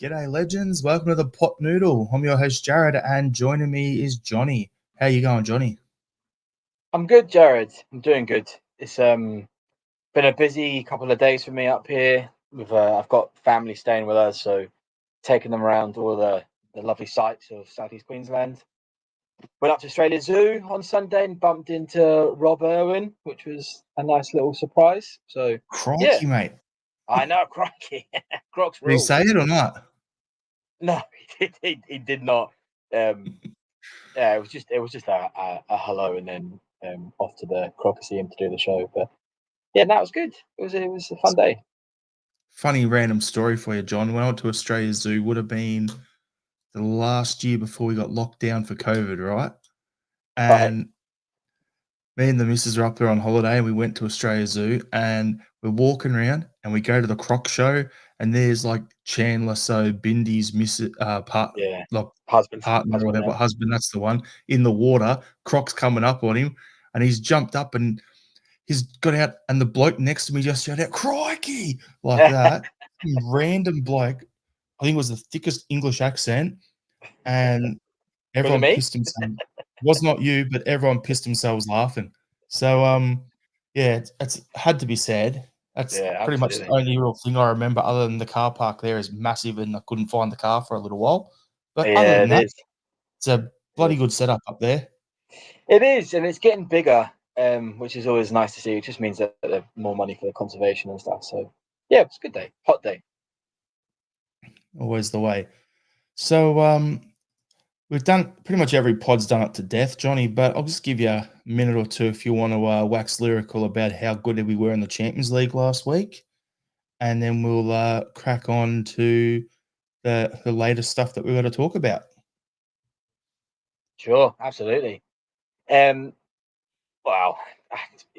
G'day, legends. Welcome to the Pot Noodle. I'm your host, Jared, and joining me is Johnny. How you going, Johnny? I'm good, Jared. I'm doing good. It's been a busy couple of days for me up here. I've got family staying with us, so taking them around all the lovely sights of Southeast Queensland. Went up to Australia Zoo on Sunday and bumped into Rob Irwin, which was a nice little surprise. So yeah, Crikey, mate. I know, crikey, Crocs Did he rule. say it or not? No, he did not. Um, yeah, it was just a hello and then off to the Crocaseum to do the show, but. Yeah, that was good. It was a fun day. Funny random story for you, John. When I went to Australia Zoo, would have been the last year before we got locked down for COVID, right? Right. And me and the missus are up there on holiday, and we went to Australia Zoo, and we're walking around, and we go to the croc show, and there's like Chandler, so Bindy's Yeah. like Husband. partner or Husband whatever, now. husband, that's the one, in the water. Croc's coming up on him, and he's jumped up and he's got out, and the bloke next to me just yelled out, "Crikey!" like that. Some random bloke, I think it was the thickest English accent, and Was it everyone me? pissed himself. Was not you, but everyone pissed themselves laughing. So, yeah, it's had to be said. That's Yeah, pretty much the absolutely. only real thing I remember other than the car park there is massive, and I couldn't find the car for a little while. But other Yeah, than it that, is. it's a It bloody is. good setup up there. It is, and it's getting bigger, which is always nice to see. It just means that there's more money for the conservation and stuff. So yeah, it's a good day. Hot day. Always the way. So, we've done pretty much every pod's done it to death, Johnny, but I'll just give you a minute or two if you want to wax lyrical about how good we were in the Champions League last week, and then we'll crack on to the latest stuff that we've got to talk about. Sure, absolutely. Um well,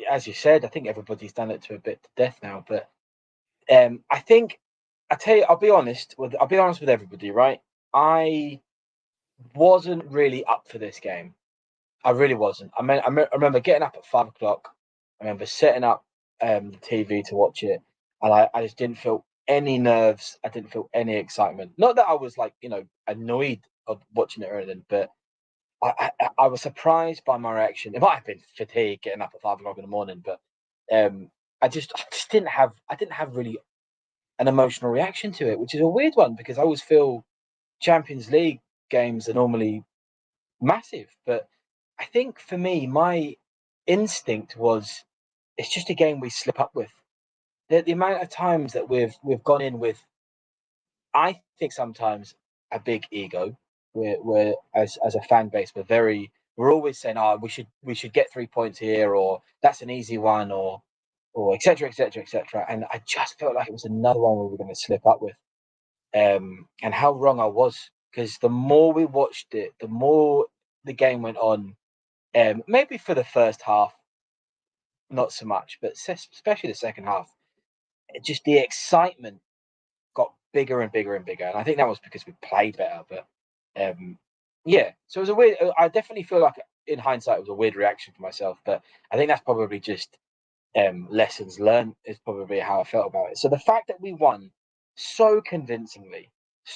as you said, I think everybody's done it to a bit to death now, but I think I tell you, I'll be honest with everybody, right? I wasn't really up for this game. I really wasn't. I remember getting up at 5 o'clock. I remember setting up the TV to watch it, and I just didn't feel any nerves. I didn't feel any excitement. Not that I was like annoyed of watching it or anything, but I was surprised by my reaction. It might have been fatigue getting up at 5 o'clock in the morning, but I just didn't have really an emotional reaction to it, which is a weird one because I always feel Champions League games are normally massive, but I think for me, my instinct was it's just a game we slip up with. The amount of times that we've gone in with, I think sometimes a big ego. We're as a fan base, we're always saying, "Oh, we should get 3 points here," or "That's an easy one," or etc. etc. etc. And I just felt like it was another one we were going to slip up with. And how wrong I was because the more we watched it, the more the game went on. Maybe for the first half, not so much, but especially the second half, just the excitement got bigger and bigger and bigger. And I think that was because we played better. But yeah, so it was a weird. I definitely feel like in hindsight, it was a weird reaction for myself. But I think that's probably just lessons learned is probably how I felt about it. So the fact that we won so convincingly,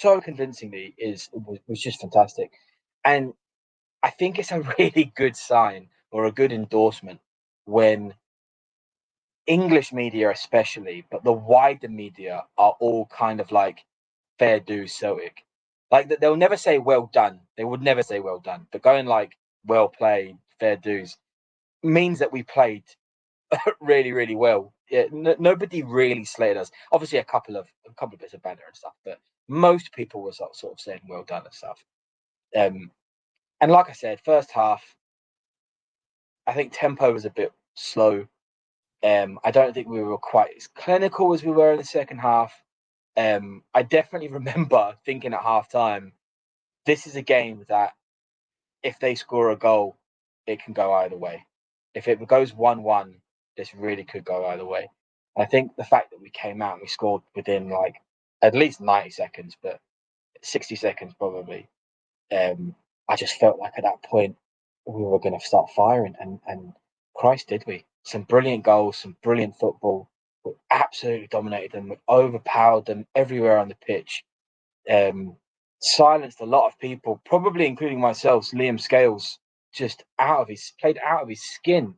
was just fantastic. And I think it's a really good sign or a good endorsement when English media, especially, but the wider media are all kind of like fair dues Celtic. Like they'll never say well done. They would never say well done. But going like well played, fair dues means that we played really, really well. Yeah, nobody really slayed us. Obviously, a couple of bits of banter and stuff, but most people were sort of saying well done and stuff. Um, and like I said, first half, I think tempo was a bit slow. I don't think we were quite as clinical as we were in the second half. I definitely remember thinking at half time, this is a game that if they score a goal, it can go either way. If it goes 1-1, this really could go either way. And I think the fact that we came out and we scored within like at least 90 seconds, but 60 seconds probably, I just felt like at that point we were going to start firing. And Christ, did we? Some brilliant goals, some brilliant football. We absolutely dominated them. We overpowered them everywhere on the pitch. silenced a lot of people, probably including myself. Liam Scales just played out of his skin.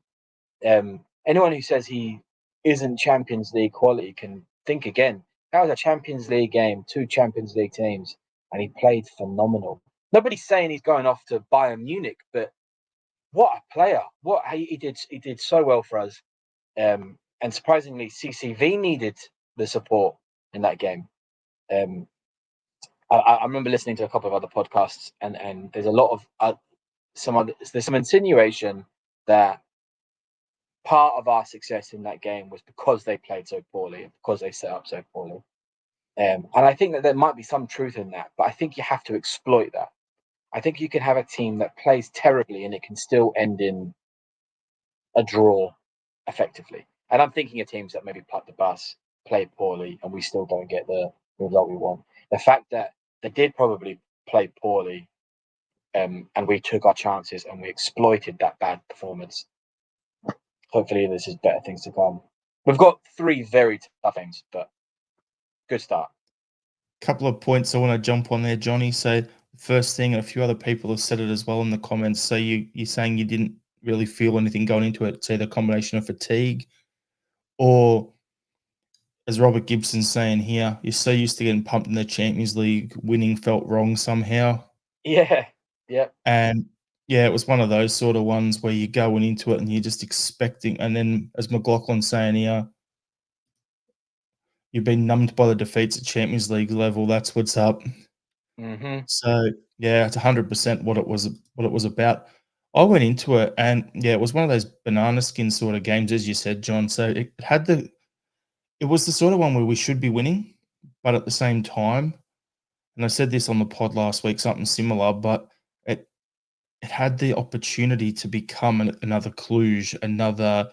Anyone who says he isn't Champions League quality can think again. That was a Champions League game, 2 Champions League teams, and he played phenomenal. Nobody's saying he's going off to Bayern Munich, but what a player! What he did so well for us. And surprisingly, CCV needed the support in that game. I remember listening to a couple of other podcasts, and there's a lot of there's some insinuation that part of our success in that game was because they played so poorly, because they set up so poorly. And I think that there might be some truth in that, but I think you have to exploit that. I think you can have a team that plays terribly and it can still end in a draw effectively. And I'm thinking of teams that maybe pluck the bus, play poorly, and we still don't get the result we want. The fact that they did probably play poorly, and we took our chances and we exploited that bad performance. Hopefully, this is better things to come. We've got 3 very tough games, but good start. Couple of points I want to jump on there, Johnny. So first thing, and a few other people have said it as well in the comments. So you're saying you didn't really feel anything going into it. Say the combination of fatigue, or as Robert Gibson's saying here, you're so used to getting pumped in the Champions League, winning felt wrong somehow. Yeah, yeah, And yeah, it was one of those sort of ones where you're going into it and you're just expecting. And then, as McLaughlin's saying here, you've been numbed by the defeats at Champions League level. That's what's up. So yeah, it's 100% what it was about. I went into it, and yeah, it was one of those banana skin sort of games, as you said, John. So it was the sort of one where we should be winning, but at the same time, and I said this on the pod last week, something similar, but it had the opportunity to become another Cluj, another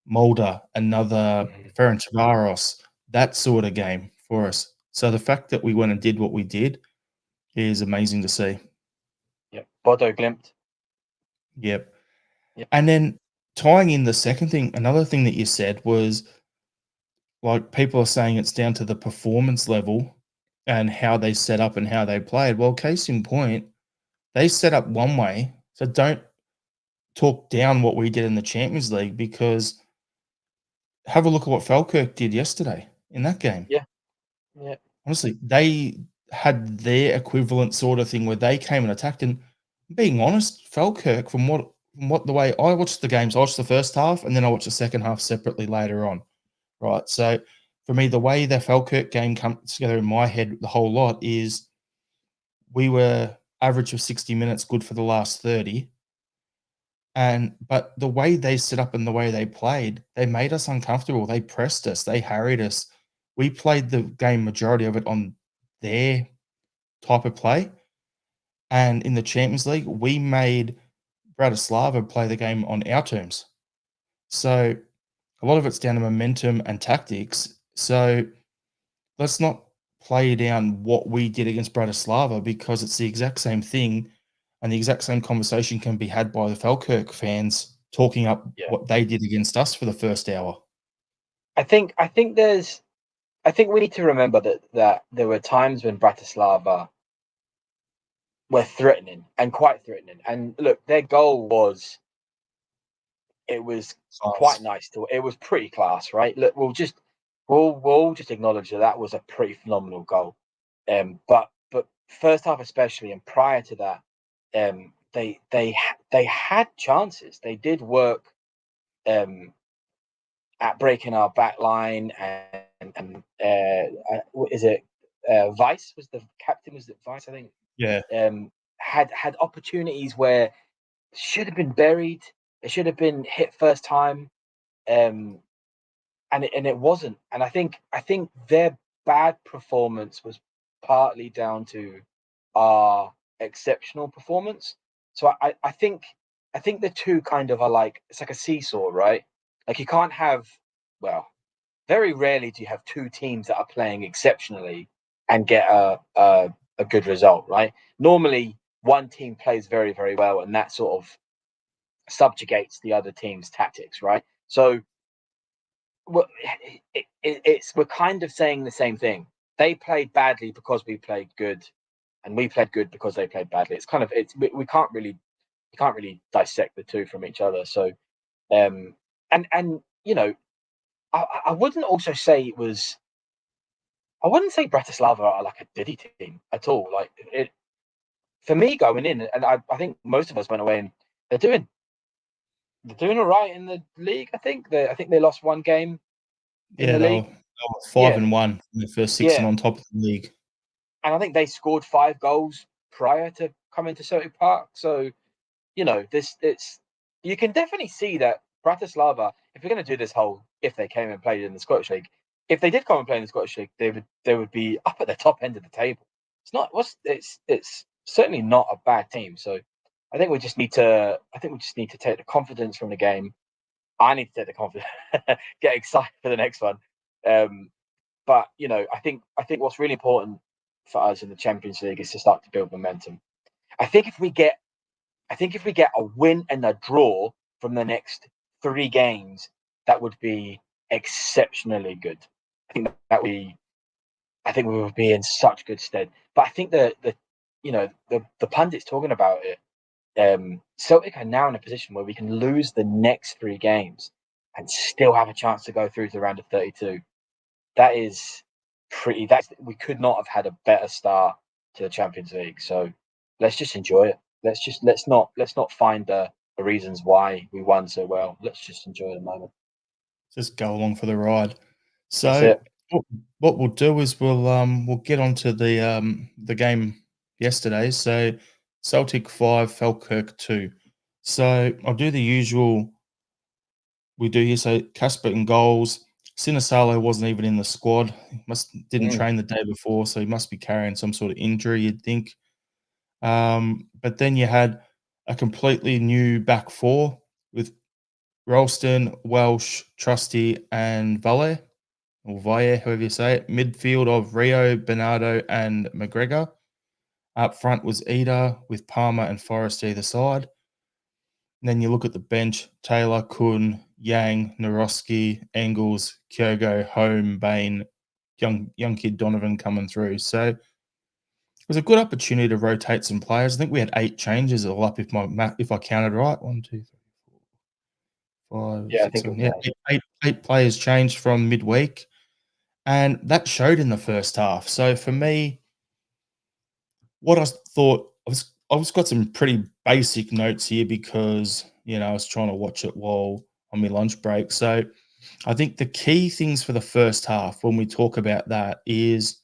Mulder, another Ferencvaros, that sort of game for us. So the fact that we went and did what we did is amazing to see. Yep. Bodo Glimt. Yep. Yep. And then tying in the second thing, another thing that you said was, like, people are saying it's down to the performance level and how they set up and how they played. Well, case in point, they set up one way, so don't talk down what we did in the Champions League, because have a look at what Falkirk did yesterday in that game. Yeah, yeah, Honestly, they had their equivalent sort of thing where they came and attacked. And being honest, Falkirk, from what the way I watched the games, I watched the first half and then I watched the second half separately later on. Right. So for me, the way the Falkirk game comes together in my head, the whole lot is we were average of 60 minutes, good for the last 30. But the way they set up and the way they played, they made us uncomfortable. They pressed us, they harried us. We played the game majority of it on their type of play. And in the Champions League, we made Bratislava play the game on our terms. So a lot of it's down to momentum and tactics. So let's not play down what we did against Bratislava, because it's the exact same thing, and the exact same conversation can be had by the Falkirk fans talking up yeah. what they did against us for the first hour. I think we need to remember that there were times when Bratislava were threatening, and quite threatening. And look, their goal was quite nice it was pretty class, right? Look, we'll just acknowledge that was a pretty phenomenal goal. But first half especially, and prior to that, they had chances. They did work at breaking our back line, and is it Vice was the captain? Was it Vice? I think. Yeah. Had opportunities where should have been buried. It should have been hit first time, and it wasn't. And I think their bad performance was partly down to our exceptional performance. So I think the two kind of are like, it's like a seesaw, right? Like you can't have, well, very rarely do you have 2 teams that are playing exceptionally and get a good result, right? Normally one team plays very, very well, and that sort of subjugates the other team's tactics, right? So we're kind of saying the same thing. they played badly because we played good, and we played good because they played badly. It's kind of we can't really dissect the two from each other. So and I wouldn't also say it was. I wouldn't say Bratislava are like a Diddy team at all. Like it for me going in, and I think most of us went away and they're doing all right in the league. I think they lost one game in Yeah, the they league. were five Yeah, and one in the first six and yeah, on top of the league. and I think they scored 5 goals prior to coming to Celtic Park. So this it's you can definitely see that Bratislava, if we're going to do this whole, if they came and played in the Scottish League, if they did come and play in the Scottish League, they would be up at the top end of the table. It's certainly not a bad team. So I think we just need to take the confidence from the game. I need to take the confidence, get excited for the next one. But I think what's really important for us in the Champions League is to start to build momentum. I think if we get a win and a draw from the next 3 games, that would be exceptionally good. I think that would be. I think we would be in such good stead. But I think the pundits talking about it, Celtic are now in a position where we can lose the next 3 games and still have a chance to go through to the round of 32. That is pretty. We could not have had a better start to the Champions League. So let's just enjoy it. Let's not find the reasons why we won so well. Let's just enjoy the moment. Just go along for the ride. That's So it. what we'll do is we'll get onto the game yesterday. So Celtic 5, Falkirk 2. So I'll do the usual we do here. So Casper in goals. Sinisalo wasn't even in the squad. He didn't Mm, train the day before, so he must be carrying some sort of injury, you'd think. But then you had a completely new back four with Ralston, Welsh, Trusty, and Valle, or Valle, however you say it. Midfield of Rio, Bernardo, and McGregor. Up front was Ida with Palmer and Forrest either side. And then you look at the bench: Taylor, Kuhn, Yang, Naroski, Engels, Kyogo, Home, Bain, young kid Donovan coming through. So it was a good opportunity to rotate some players. I think we had 8 changes all up if I counted right. 1, 2, 3, 4, 5, yeah, I 6, think it 7. was Yeah, nice. eight players changed from midweek, and that showed in the first half. So for me, what I thought I've got some pretty basic notes here because I was trying to watch it while on my lunch break. So I think the key things for the first half when we talk about that is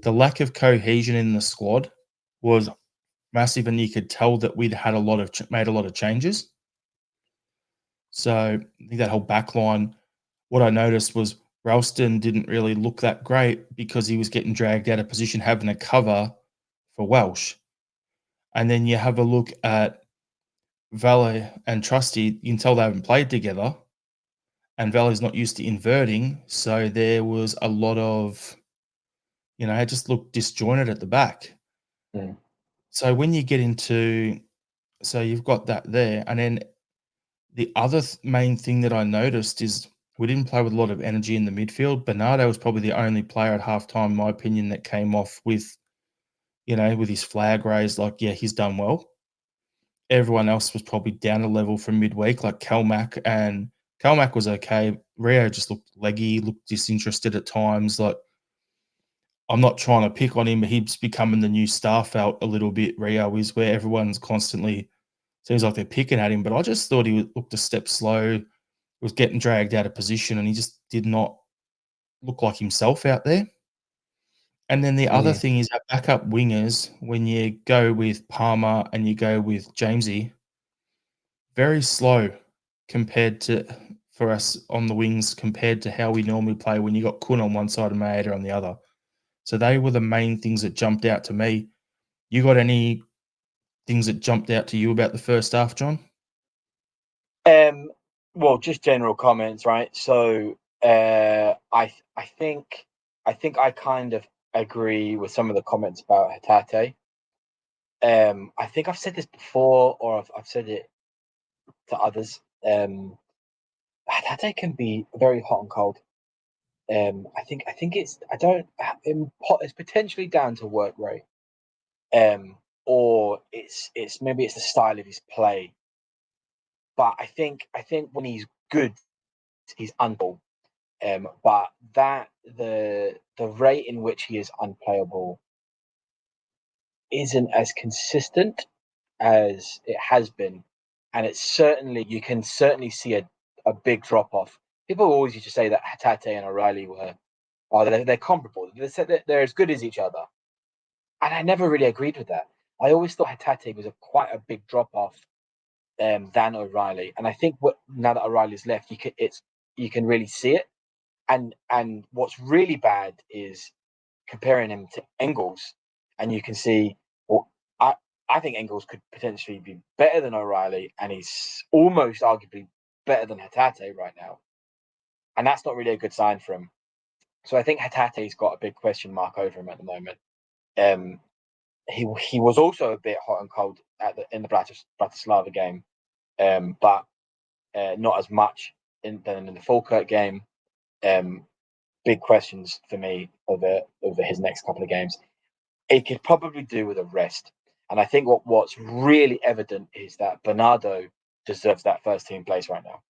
the lack of cohesion in the squad was massive, and you could tell that we'd had made a lot of changes. So I think that whole back line, what I noticed was Ralston didn't really look that great because he was getting dragged out of position having a cover for Welsh. And then you have a look at Valet and Trusty, you can tell they haven't played together, and Valley's not used to inverting, so there was a lot of, it just looked disjointed at the back. Mm, So when you get into, so you've got that there, and then the other main thing that I noticed is we didn't play with a lot of energy in the midfield. Bernardo was probably the only player at halftime, in my opinion, that came off with his flag raised, like, yeah, he's done well. Everyone else was probably down a level from midweek, like Calmac was okay. Rio just looked leggy, looked disinterested at times. Like, I'm not trying to pick on him, but he's becoming the new Starfelt a little bit. Rio is where everyone's constantly seems like they're picking at him, but I just thought he looked a step slow, was getting dragged out of position, and he just did not look like himself out there. And then the other mm, thing is our backup wingers, when you go with Palmer and you go with Jamesy, very slow compared to for us on the wings compared to how we normally play when you got Kun on one side and Maeda on the other. So they were the main things that jumped out to me. You got any things that jumped out to you about the first half, John? Um, well, just general comments, right? So, I think I kind of agree with some of the comments about Hatate. I think I've said this before, or I've said it to others. Hatate can be very hot and cold. I think it's potentially down to work rate, or it's maybe it's the style of his play. But I think when he's good, he's unplayable. But the rate in which he is unplayable isn't as consistent as it has been, and you can certainly see a big drop off. People always used to say that Hatate and O'Reilly they're comparable. They said that they're as good as each other, and I never really agreed with that. I always thought Hatate was quite a big drop off than O'Reilly, and I think now that O'Reilly's left, you can really see it. And what's really bad is comparing him to Engels, and you can see, well, I think Engels could potentially be better than O'Reilly, and he's almost arguably better than Hatate right now, and that's not really a good sign for him. So I think Hatate's got a big question mark over him at the moment. He was also a bit hot and cold in the Bratislava game, but not as much in the Falkirk game. Big questions for me over his next couple of games. It could probably do with a rest, and I think what's really evident is that Bernardo deserves that first team place right now,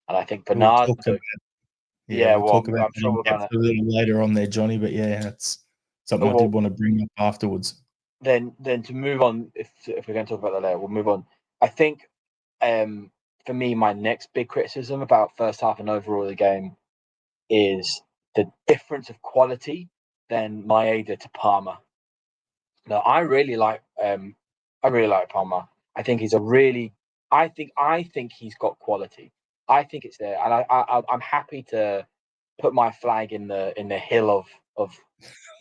and I think Bernardo. We'll talk about I'm sure we're gonna a little later on there, Johnny. But yeah, that's something I did want to bring up afterwards. Then to move on, if we're going to talk about that later, we'll move on. I think for me, my next big criticism about first half and overall the game is the difference of quality than Maeda to Palmer. Now, I really like Palmer. I think I think he's got quality. I think it's there, and I'm happy to put my flag in the hill of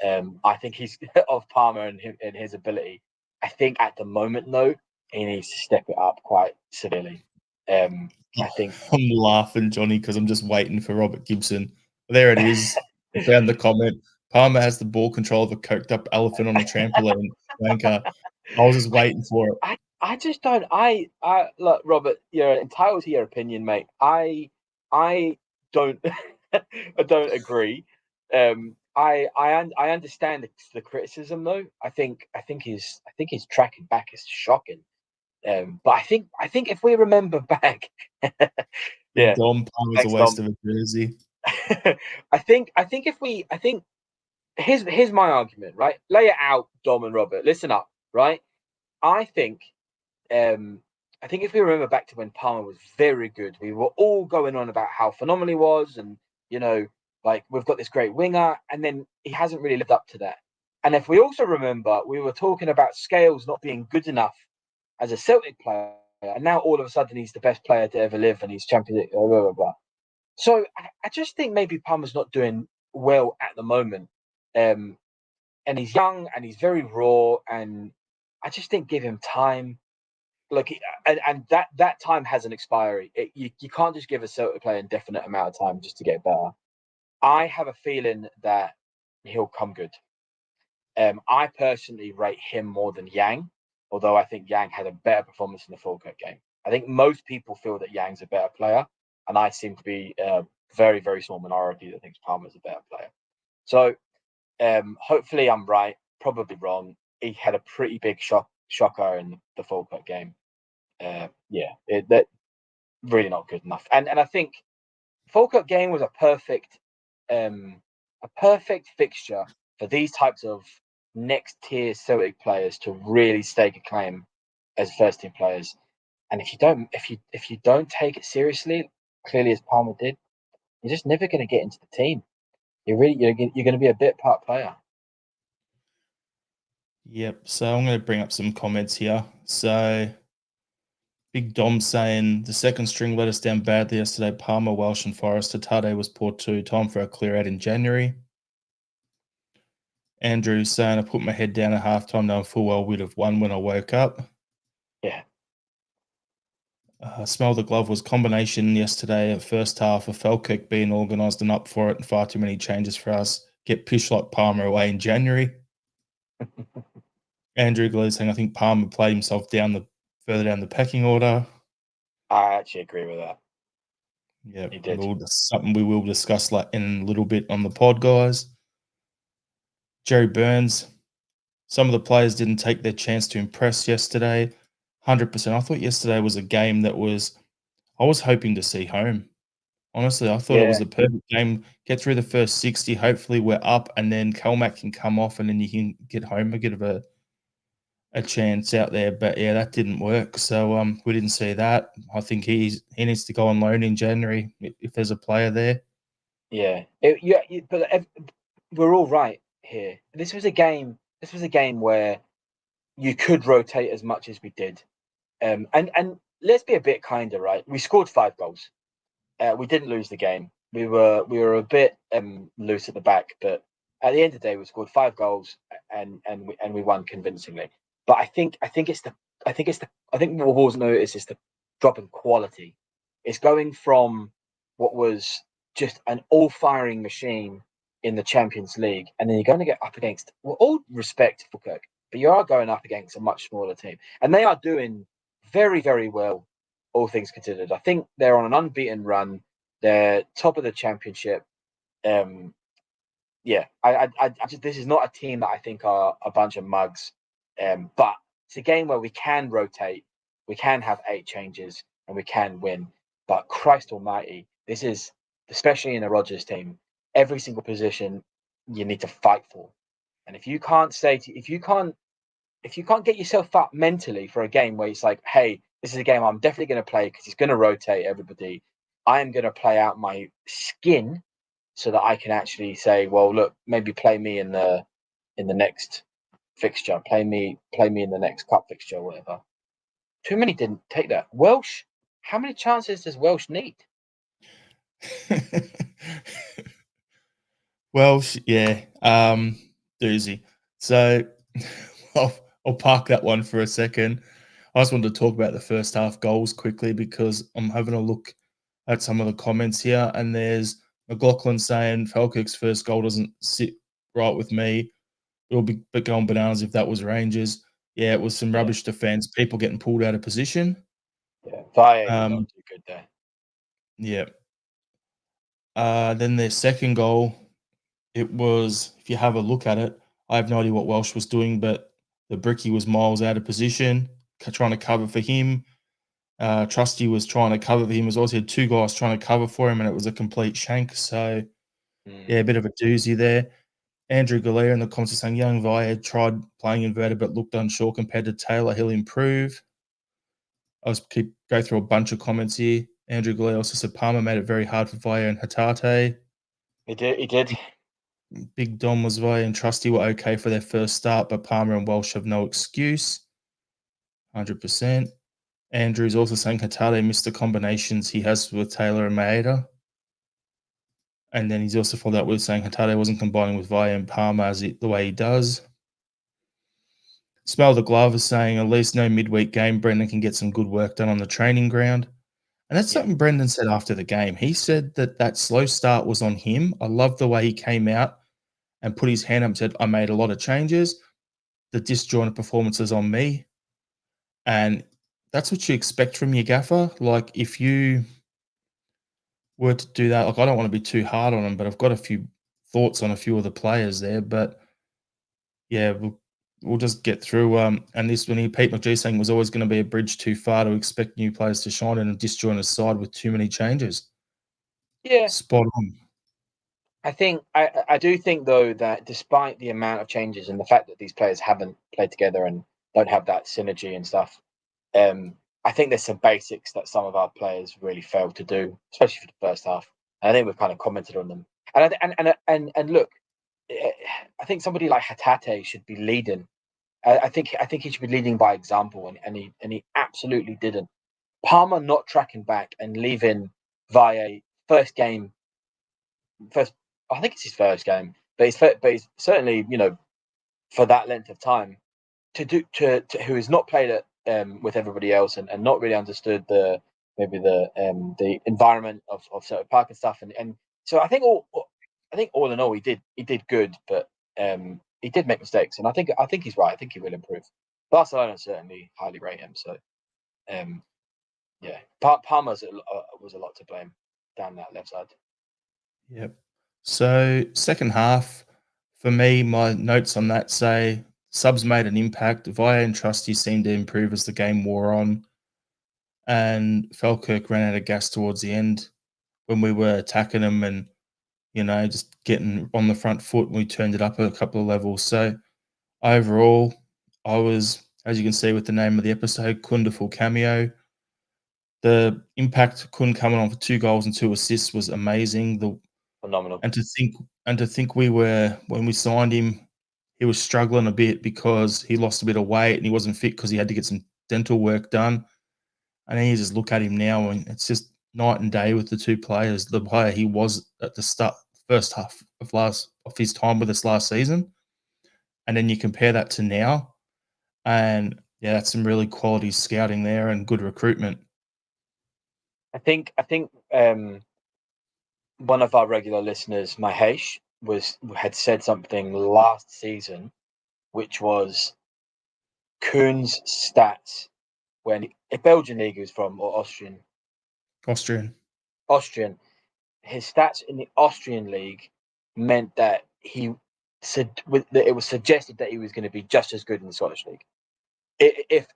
I think he's of Palmer and his ability. I think at the moment though, he needs to step it up quite severely. I think I'm laughing, Johnny, because I'm just waiting for Robert Gibson. There it is. I found the comment. Palmer has the ball control of a coked up elephant on a trampoline. Wanker. I was just waiting for it. I just don't. I look, Robert. You're entitled to your opinion, mate. I don't. I don't agree. I understand the criticism though. I think his tracking back is shocking. But I think if we remember back, yeah, Dom Palmer's a waste of a jersey. I think here's my argument, right? Lay it out, Dom and Robert. Listen up, right? I think if we remember back to when Palmer was very good, we were all going on about how phenomenal he was, and like we've got this great winger, and then he hasn't really lived up to that. And if we also remember, we were talking about Scales not being good enough as a Celtic player, and now all of a sudden he's the best player to ever live, and he's champion. Blah, blah, blah. So I just think maybe Palmer's not doing well at the moment, and he's young and he's very raw, and I just think give him time. Look, and that time has an expiry. You can't just give a Celtic player an indefinite amount of time just to get better. I have a feeling that he'll come good. I personally rate him more than Yang, although I think Yang had a better performance in the Falkirk game. I think most people feel that Yang's a better player, and I seem to be a very, very small minority that thinks Palmer's a better player. So hopefully I'm right, probably wrong. He had a pretty big shocker in the Falkirk game. That really not good enough. And I think Falkirk game was a perfect fixture for these types of next tier Celtic players to really stake a claim as first team players. And if you don't take it seriously, clearly as Palmer did, you're just never going to get into the team. You're going to be a bit part player. Yep. So I'm going to bring up some comments here. So Big Dom saying the second string let us down badly yesterday. Palmer, Welsh, and Forrester. Tade was poor too. Time for a clear out in January. Andrew saying I put my head down at halftime knowing full well we'd have won when I woke up. Yeah. Smell the glove was combination yesterday at first half of Falkirk being organised and up for it and far too many changes for us. Get pish like Palmer away in January. Andrew Glee saying I think Palmer played himself further down the pecking order. I actually agree with that. Yeah, He did. that's something we will discuss like in a little bit on the pod, guys. Jerry Burns. Some of the players didn't take their chance to impress yesterday. 100%. I thought yesterday was a game that I was hoping to see home. Honestly, I thought it was Yeah, the perfect game. Get through the first 60. Hopefully, we're up, and then Kelmac can come off, and then you can get home a bit of a chance out there. But yeah, that didn't work. So we didn't see that. I think he needs to go on loan in January if there's a player there. yeah, but we're all right here. This was a game. This was a game where you could rotate as much as we did. And let's be a bit kinder, right? We scored 5 goals. We didn't lose the game. We were a bit loose at the back, but at the end of the day, we scored 5 goals and we won convincingly. But I think what Wolves noticed is the drop in quality. It's going from what was just an all-firing machine in the Champions League, and then you're going to get up against, well, all respect for Kirk, but you are going up against a much smaller team, and they are doing very, very well, all things considered. I think they're on an unbeaten run. They're top of the championship. Yeah, I just, this is not a team that I think are a bunch of mugs. But it's a game where we can rotate, we can have 8 changes, and we can win. But Christ Almighty, this is, especially in a Rodgers team, every single position you need to fight for. And if you can't if you can't get yourself up mentally for a game where it's like, hey, this is a game I'm definitely going to play because he's going to rotate everybody. I am going to play out my skin so that I can actually say, well, look, maybe play me in the next fixture, play me in the next cup fixture or whatever. Too many didn't take that. Welsh, how many chances does Welsh need? Well, yeah, doozy. So I'll, I'll park that one for a second. I just wanted to talk about the first half goals quickly because I'm having a look at some of the comments here, and there's McLaughlin saying Falkirk's first goal doesn't sit right with me. It'll be going bananas if that was Rangers. Yeah, it was some Yeah, rubbish defense, people getting pulled out of position. yeah. Via did not Um, do good there. yeah. Then their second goal, it was, if you have a look at it, I have no idea what Welsh was doing, but the Bricky was miles out of position, trying to cover for him. Trusty was trying to cover for him as well. He had 2 guys trying to cover for him, and it was a complete shank. So, yeah, a bit of a doozy there. Andrew Galea in the comments saying young Vi tried playing inverted but looked unsure compared to Taylor. He'll improve. I'll just go through a bunch of comments here. Andrew Galea also said Palmer made it very hard for Via and Hatate. He did. He did. Big Dom was Via and Trusty were okay for their first start, but Palmer and Welsh have no excuse. 100%. Andrew's also saying Hatate missed the combinations he has with Taylor and Maeda. And then he's also followed up with saying Hatate wasn't combining with Via and Palmer the way he does. Smell the Glove is saying at least no midweek game. Brendan can get some good work done on the training ground. And that's Yeah, something Brendan said after the game. He said that slow start was on him. I love the way he came out and put his hand up and said, I made a lot of changes. The disjointed performances on me. And that's what you expect from your gaffer. Like, if you were to do that, like, I don't want to be too hard on him, but I've got a few thoughts on a few of the players there. But yeah, we'll just get through. And this one here, Pete McGee saying was always going to be a bridge too far to expect new players to shine in a disjointed side with too many changes. yeah. Spot on. I do think though that despite the amount of changes and the fact that these players haven't played together and don't have that synergy and stuff, I think there's some basics that some of our players really failed to do, especially for the first half. And I think we've kind of commented on them. And look, I think somebody like Hatate should be leading. I think he should be leading by example, and he absolutely didn't. Palmer not tracking back and leaving via first game, first I think it's his first game, but he's certainly, for that length of time to who has not played it with everybody else and not really understood the environment of Celtic Park and stuff, and so I think all in all he did good, but he did make mistakes, and I think he's right. I think he will improve. Barcelona certainly highly rate him, so um, yeah, Palmer was a lot to blame. down that left side. Yep. So second half, for me, my notes on that say subs made an impact. Via and Trusty seemed to improve as the game wore on, and Falkirk ran out of gas towards the end when we were attacking them and just getting on the front foot. And we turned it up a couple of levels. So overall, I was, as you can see with the name of the episode, Kuhnderful Cameo. The impact Kun coming on for 2 goals and 2 assists was amazing. Phenomenal. And to think we were, when we signed him, he was struggling a bit because he lost a bit of weight and he wasn't fit because he had to get some dental work done. And then you just look at him now and it's just night and day with the two players. The player he was at the start, first half of his time with us last season, and then you compare that to now, and yeah, that's some really quality scouting there and good recruitment. I think one of our regular listeners, Mahesh, had said something last season, which was Kuhn's stats when a Belgian league he was from, or Austrian. His stats in the Austrian league meant that he said that it was suggested that he was going to be just as good in the Scottish league,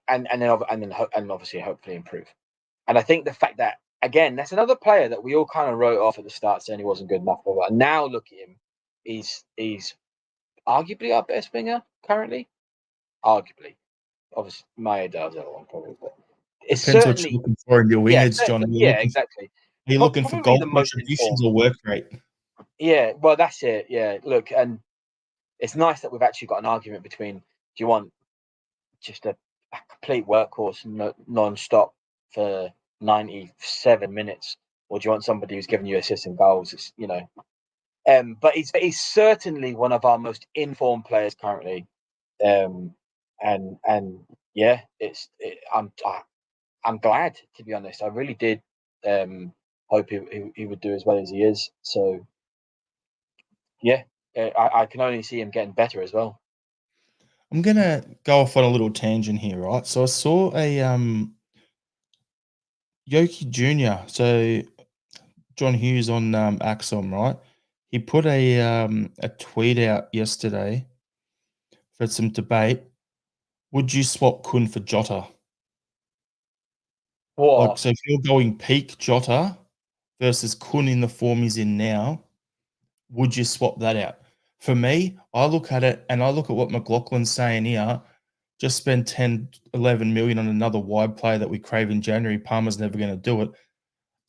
and obviously hopefully improve. And I think the fact that, again, that's another player that we all kind of wrote off at the start saying he wasn't good enough. But now look at him. He's arguably our best winger currently. Arguably. Obviously, Maeda was the other one probably. But it's Depends certainly what you're looking for in your wingers, John. exactly. Are you looking for Probably goal the most contributions informed. or work rate? Yeah, well, that's it. Yeah, look, and it's nice that we've actually got an argument between, do you want just a complete workhorse non-stop for 97 minutes, or do you want somebody who's giving you assists and goals? It's, but he's certainly one of our most informed players currently, and yeah, I'm glad, to be honest. I really did hope he would do as well as he is. So yeah, I can only see him getting better as well. I'm gonna go off on a little tangent here, right? So I saw a Yoki Jr. So John Hughes on Axom, right? He put a tweet out yesterday for some debate. Would you swap Kun for Jota? Like, so if you're going peak Jota versus Kun in the form he's in now, would you swap that out? For me, I look at it and I look at what McLaughlin's saying here. Just spend 10, 11 million on another wide player that we crave in January. Palmer's never going to do it.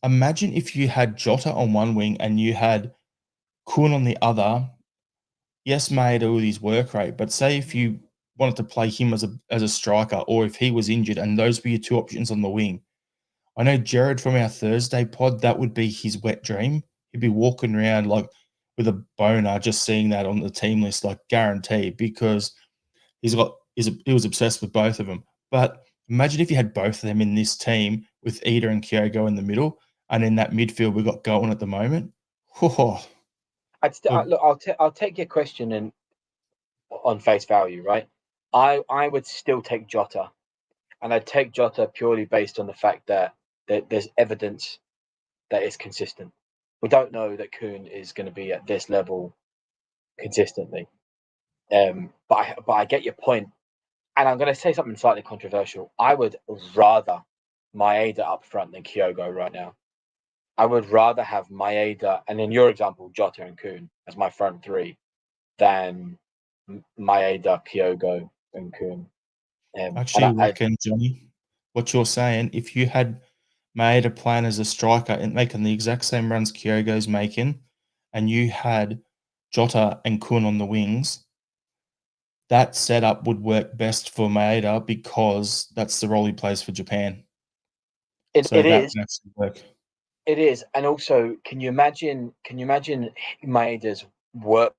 Imagine if you had Jota on one wing and you had Kun on the other. Yes, made all his work rate, but say if you wanted to play him as a striker, or if he was injured and those were your two options on the wing. I know Jared from our Thursday pod, that would be his wet dream. He'd be walking around like with a boner just seeing that on the team list, like guaranteed, because he was obsessed with both of them. But imagine if you had both of them in this team with Eder and Kyogo in the middle, and in that midfield we got going at the moment. Look, I'll take your question on face value, right? I would still take Jota, and I'd take Jota purely based on the fact that there's evidence that is consistent. We don't know that Kuhn is going to be at this level consistently. But I get your point, and I'm going to say something slightly controversial. I would rather Maeda up front than Kyogo right now. I would rather have Maeda, and in your example, Jota and Kuhn as my front three, than Maeda, Kyogo, and Kuhn. Actually, reckon, Johnny, what you're saying, if you had made a plan as a striker and making the exact same runs Kyogo's making, and you had Jota and Kun on the wings, that setup would work best for Maeda because that's the role he plays for Japan. It is. Work. It is, and also, can you imagine Maeda's work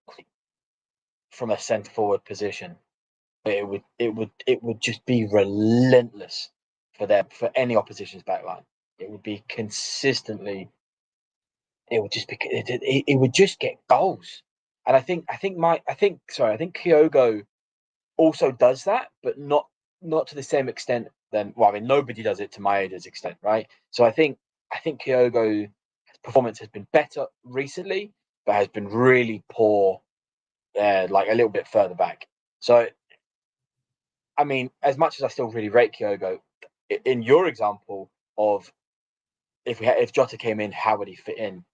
from a centre forward position? It would just be relentless for any opposition's backline. It would be consistently. It would just be. It would just get goals, and I think Kyogo also does that, but not to the same extent. Nobody does it to Maeda's extent, right? So I think Kyogo has performance has been better recently, but has been really poor, like a little bit further back. So, I mean, as much as I still really rate Kyogo, in your example of if Jota came in, how would he fit in?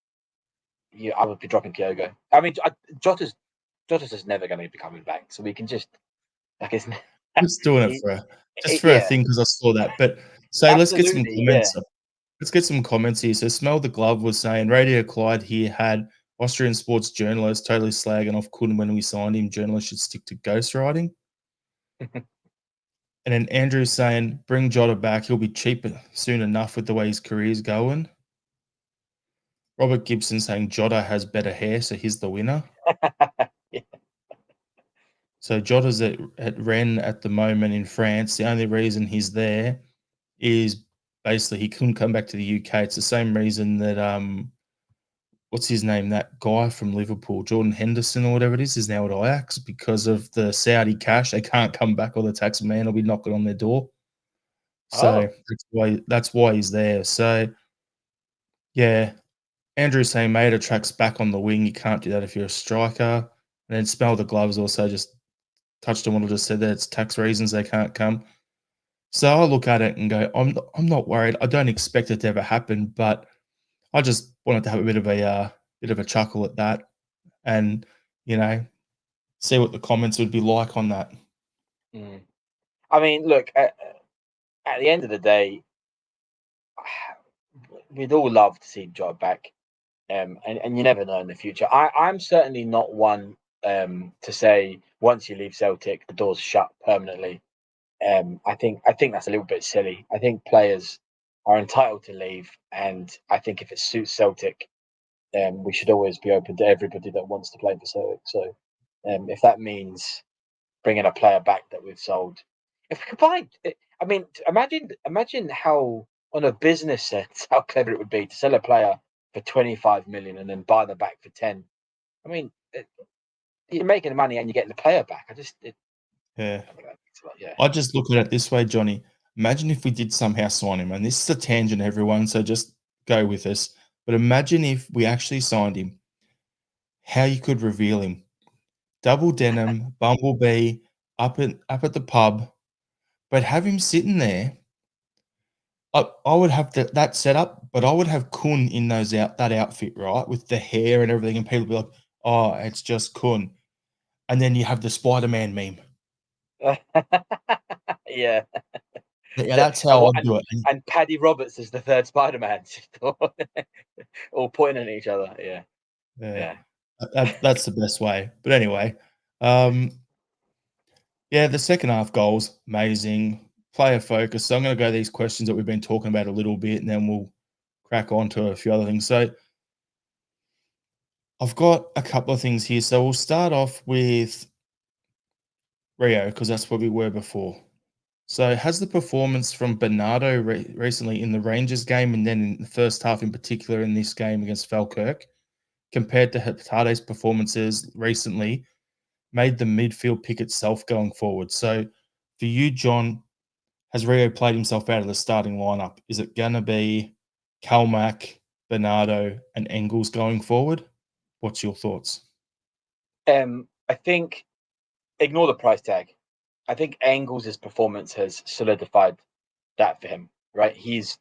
Yeah, I would be dropping Kyogo. I mean, Jota's just never going to be coming back, so we can just like it's Just doing it he, for a yeah, thing because I saw that. But so let's get some absolutely, yeah. comments. Let's get some comments here. So Smell the Glove was saying Radio Clyde here had Austrian sports journalist totally slagging off Kuhn when we signed him. Journalists should stick to ghostwriting. And then Andrew's saying, bring Jota back. He'll be cheaper soon enough with the way his career's going. Robert Gibson saying Jota has better hair, so he's the winner. Yeah. So Jota's at Rennes at the moment in France. The only reason he's there is basically he couldn't come back to the UK. It's the same reason that what's his name? That guy from Liverpool, Jordan Henderson or whatever it is now at Ajax because of the Saudi cash. They can't come back, or the tax man will be knocking on their door. So that's why he's there. So yeah, Andrew's saying Maeda tracks back on the wing. You can't do that if you're a striker. And then Smell the Gloves also just touched on what I just said, that it's tax reasons they can't come. So I look at it and go, I'm not worried. I don't expect it to ever happen, but I just wanted to have a bit of a chuckle at that, and see what the comments would be like on that. I mean, look, at the end of the day, we'd all love to see Jota back, and you never know in the future. I'm certainly not one to say once you leave Celtic, the door's shut permanently. I think that's a little bit silly. I think players are entitled to leave, and I think if it suits Celtic, we should always be open to everybody that wants to play for Celtic. So, if that means bringing a player back that we've sold, if we could buy, I mean, imagine how on a business sense how clever it would be to sell a player for 25 million and then buy them back for 10. I mean, you're making the money and you're getting the player back. Yeah. Yeah. I just look at it this way, Johnny. Imagine if we did somehow sign him, and this is a tangent, everyone, so just go with us. But imagine if we actually signed him, how you could reveal him. Double denim, bumblebee, up at the pub, but have him sitting there. I would have that set up, but I would have Kun in that outfit, right, with the hair and everything, and people would be like, "Oh, it's just Kun," and then you have the Spider-Man meme. Yeah. Yeah, that's how I'd do it. And Paddy Roberts is the third Spider-Man, all pointing at each other. Yeah, Yeah, yeah. that's the best way. But anyway, yeah, the second half goals, amazing. Player focus. So I'm going to go these questions that we've been talking about a little bit, and then we'll crack on to a few other things. So I've got a couple of things here. So we'll start off with Rio, because that's where we were before. So has the performance from Bernardo recently in the Rangers game, and then in the first half in particular in this game against Falkirk, compared to Hatate's performances recently, made the midfield pick itself going forward? So for you, John, has Rio played himself out of the starting lineup? Is it going to be Kalmack, Bernardo, and Engels going forward? What's your thoughts? I think ignore the price tag. I think Engels' performance has solidified that for him. Right, he's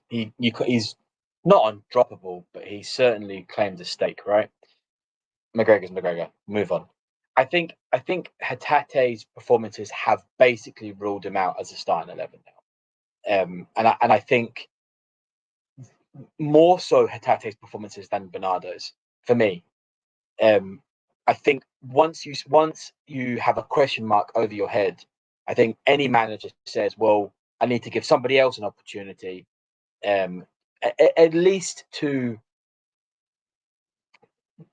not undroppable, but he certainly claimed a stake. Right, McGregor's McGregor. Move on. I think Hatate's performances have basically ruled him out as a starting 11 now. And I think more so Hatate's performances than Bernardo's for me. I think once you have a question mark over your head, I think any manager says, "Well, I need to give somebody else an opportunity, at least to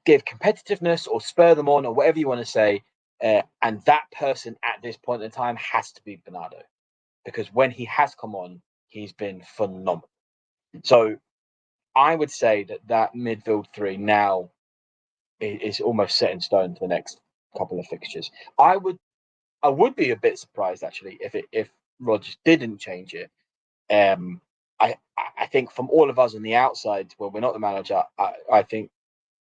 give competitiveness or spur them on or whatever you want to say." And that person at this point in time has to be Bernardo, because when he has come on, he's been phenomenal. So I would say that midfield three now is almost set in stone for the next couple of fixtures. I would be a bit surprised actually if Rodgers didn't change it. I think from all of us on the outside, where we're not the manager, I think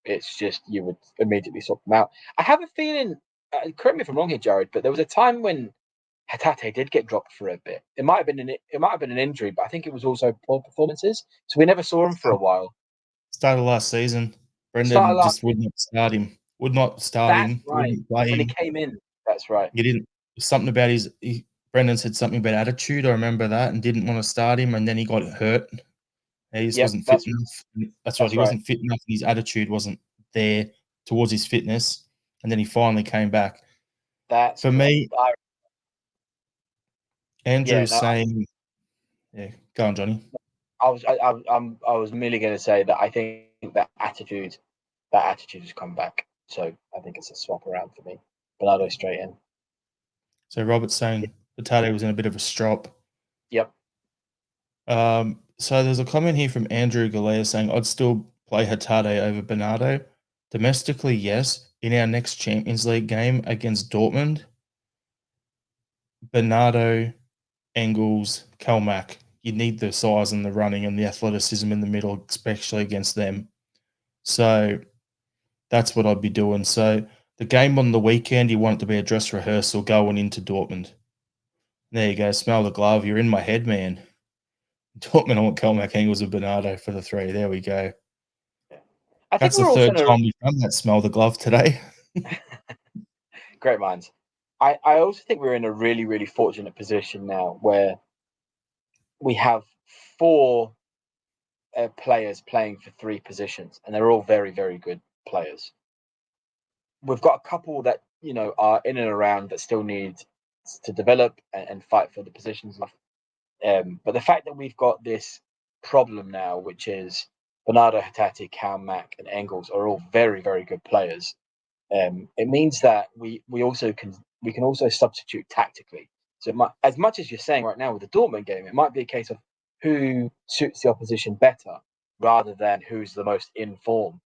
it's just you would immediately swap them out. I have a feeling. Correct me if I'm wrong here, Jared, but there was a time when Hatate did get dropped for a bit. It might have been an injury, but I think it was also poor performances. So we never saw him for a while. Started last season. Started Brendan last. just would not start him. Would not start That's him. right. Wouldn't play When he him. came in, that's right. He didn't. Something about Brendan said something about attitude. I remember that, and didn't want to start him, and then he got hurt. He just Yep, wasn't fit enough. That's right. that's He right. wasn't fit enough, and his attitude wasn't there towards his fitness. And then he finally came back. That's For correct. me, Yeah, Andrew's no, saying, "Yeah, go on, Johnny." I was merely going to say that I think that attitude has come back. So I think it's a swap around for me. Bernardo straight in. So Robert's saying Hatate was in a bit of a strop. Yep. So there's a comment here from Andrew Galea saying, I'd still play Hatate over Bernardo. Domestically, yes. In our next Champions League game against Dortmund, Bernardo, Engels, Kelmack. You need the size and the running and the athleticism in the middle, especially against them. So that's what I'd be doing. So the game on the weekend, you want it to be a dress rehearsal going into Dortmund. There you go. Smell the glove. You're in my head, man. Dortmund, I want Kelmack, Engels, and Bernardo for the 3. There we go. I think That's the we're also third time we've done that. Smell the glove today. great minds. I also think we're in a really, really fortunate position now where we have 4 players playing for 3 positions, and they're all very, very good players. We've got a couple that are in and around that still need to develop and fight for the positions. But the fact that we've got this problem now, which is Bernardo, Hatate, Mack, and Engels are all very, very good players. It means that we can also substitute tactically. So as much as you're saying right now with the Dortmund game, it might be a case of who suits the opposition better rather than who's the most in form.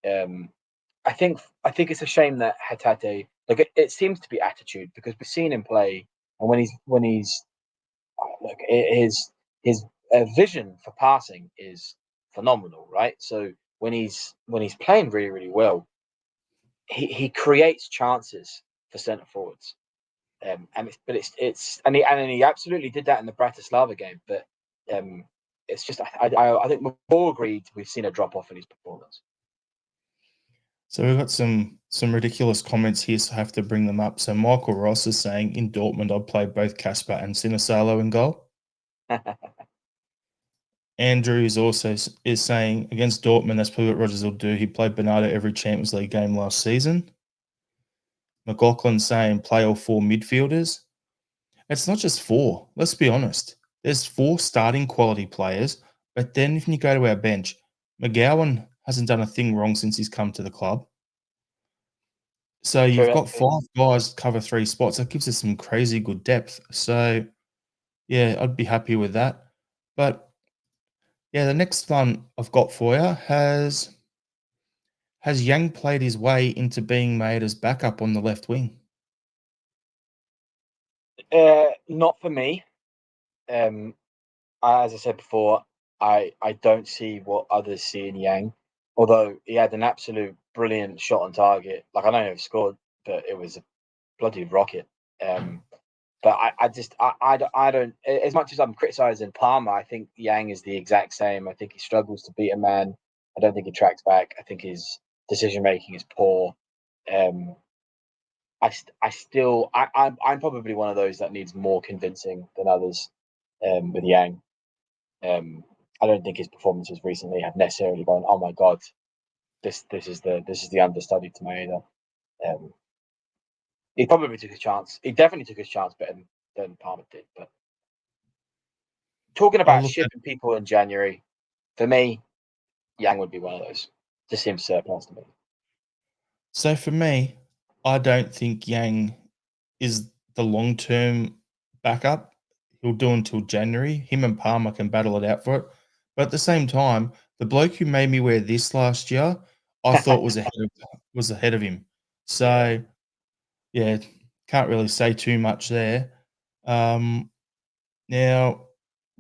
I think it's a shame that Hatate, it seems to be attitude, because we've seen him play, and when he's his vision for passing is phenomenal, right? So when he's playing really, really well, he creates chances for centre forwards. And he absolutely did that in the Bratislava game. But it's just I think we've all agreed we've seen a drop off in his performance. So we've got some ridiculous comments here, so I have to bring them up. So Michael Ross is saying, in Dortmund, I'd play both Casper and Sinisalo in goal. Andrew is saying, against Dortmund, that's probably what Rodgers will do. He played Bernardo every Champions League game last season. McLaughlin saying, play all 4 midfielders. It's not just 4. Let's be honest. There's 4 starting quality players, but then if you go to our bench, McGowan hasn't done a thing wrong since he's come to the club. So you've got 5 guys cover 3 spots. That gives us some crazy good depth. So, yeah, I'd be happy with that. But, yeah, the next one I've got for you has Yang played his way into being made as backup on the left wing? Not for me. As I said before, I don't see what others see in Yang. Although he had an absolute brilliant shot on target. Like, I know he scored, but it was a bloody rocket. But I don't. As much as I'm criticizing Palmer, I think Yang is the exact same. I think he struggles to beat a man. I don't think he tracks back. I think his decision making is poor. I'm probably one of those that needs more convincing than others with Yang. I don't think his performances recently have necessarily gone, oh my god, this is the understudy to my either. He probably took his chance. He definitely took his chance better than Palmer did. But talking about shipping people in January, for me, Yang would be one of those. Just seems surplus to me. So for me, I don't think Yang is the long-term backup. He'll do until January. Him and Palmer can battle it out for it. But at the same time, the bloke who made me wear this last year, I thought was ahead of him. So yeah, can't really say too much there. Now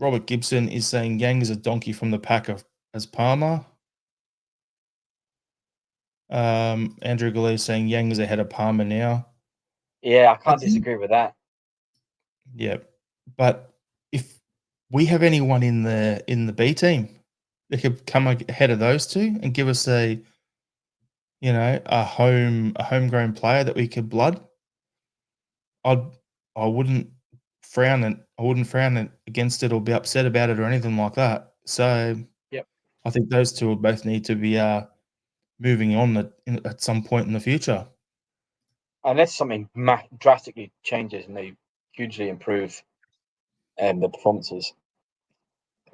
Robert Gibson is saying Yang is a donkey from the pack as Palmer. Andrew Galea saying Yang is ahead of Palmer now. Yeah, I can't disagree with that. Yeah, but if we have anyone in the B team that could come ahead of those two and give us a homegrown player that we could blood, I'd I wouldn't frown it. I wouldn't frown it against it or be upset about it or anything like that. So Yep. I think those two will both need to be moving on at some point in the future. Unless something drastically changes and they hugely improve the performances.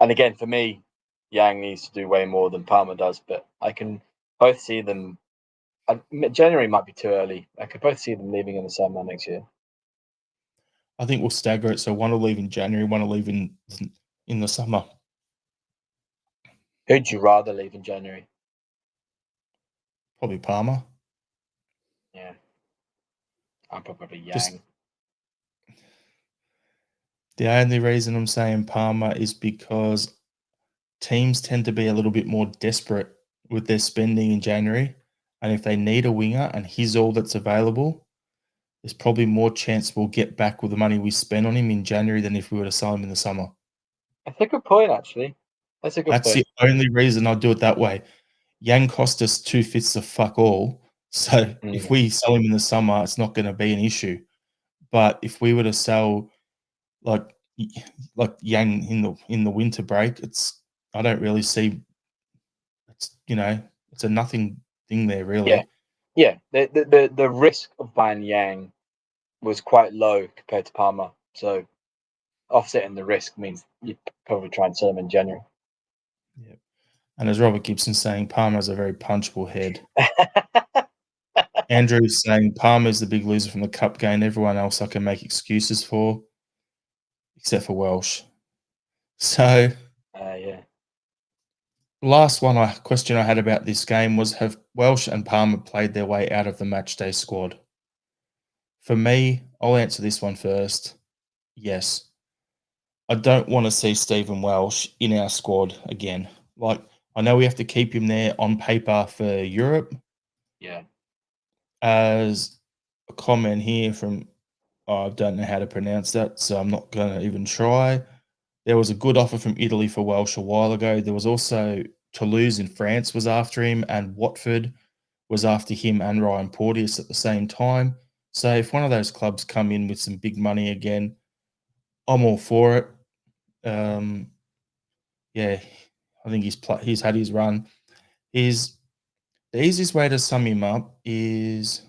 And again, for me, Yang needs to do way more than Palmer does, but I can both see them. January might be too early. I could both see them leaving in the summer next year. I think we'll stagger it. So one will leave in January, one will leave in the summer. Who'd you rather leave in January? Probably Palmer. Yeah. I'm probably Yang. Just the only reason I'm saying Palmer is because teams tend to be a little bit more desperate with their spending in January. And if they need a winger and he's all that's available, there's probably more chance we'll get back with the money we spend on him in January than if we were to sell him in the summer. That's a good point, actually. That's a good That's point. the only reason I'd do it that way. Yang cost us 2/5 of fuck all. So if we sell him in the summer, it's not going to be an issue. But if we were to sell like Yang in the winter break, I don't really see it's a nothing thing there really. Yeah. The risk of buying Yang was quite low compared to Palmer. So offsetting the risk means you probably try and sell him in January. Yeah. And as Robert Gibson's saying, Palmer's a very punchable head. Andrew's saying Palmer's the big loser from the cup game. Everyone else I can make excuses for, except for Welsh. So Yeah. last question I had about this game was, have Welsh and Palmer played their way out of the matchday squad? For me, I'll answer this one first. Yes. I don't want to see Stephen Welsh in our squad again. Like, I know we have to keep him there on paper for Europe. Yeah. As a comment here from, I don't know how to pronounce that, so I'm not going to even try. There was a good offer from Italy for Welsh a while ago. There was also Toulouse in France was after him, and Watford was after him and Ryan Porteous at the same time. So if one of those clubs come in with some big money again, I'm all for it. Yeah, I think he's had his run. The easiest way to sum him up is,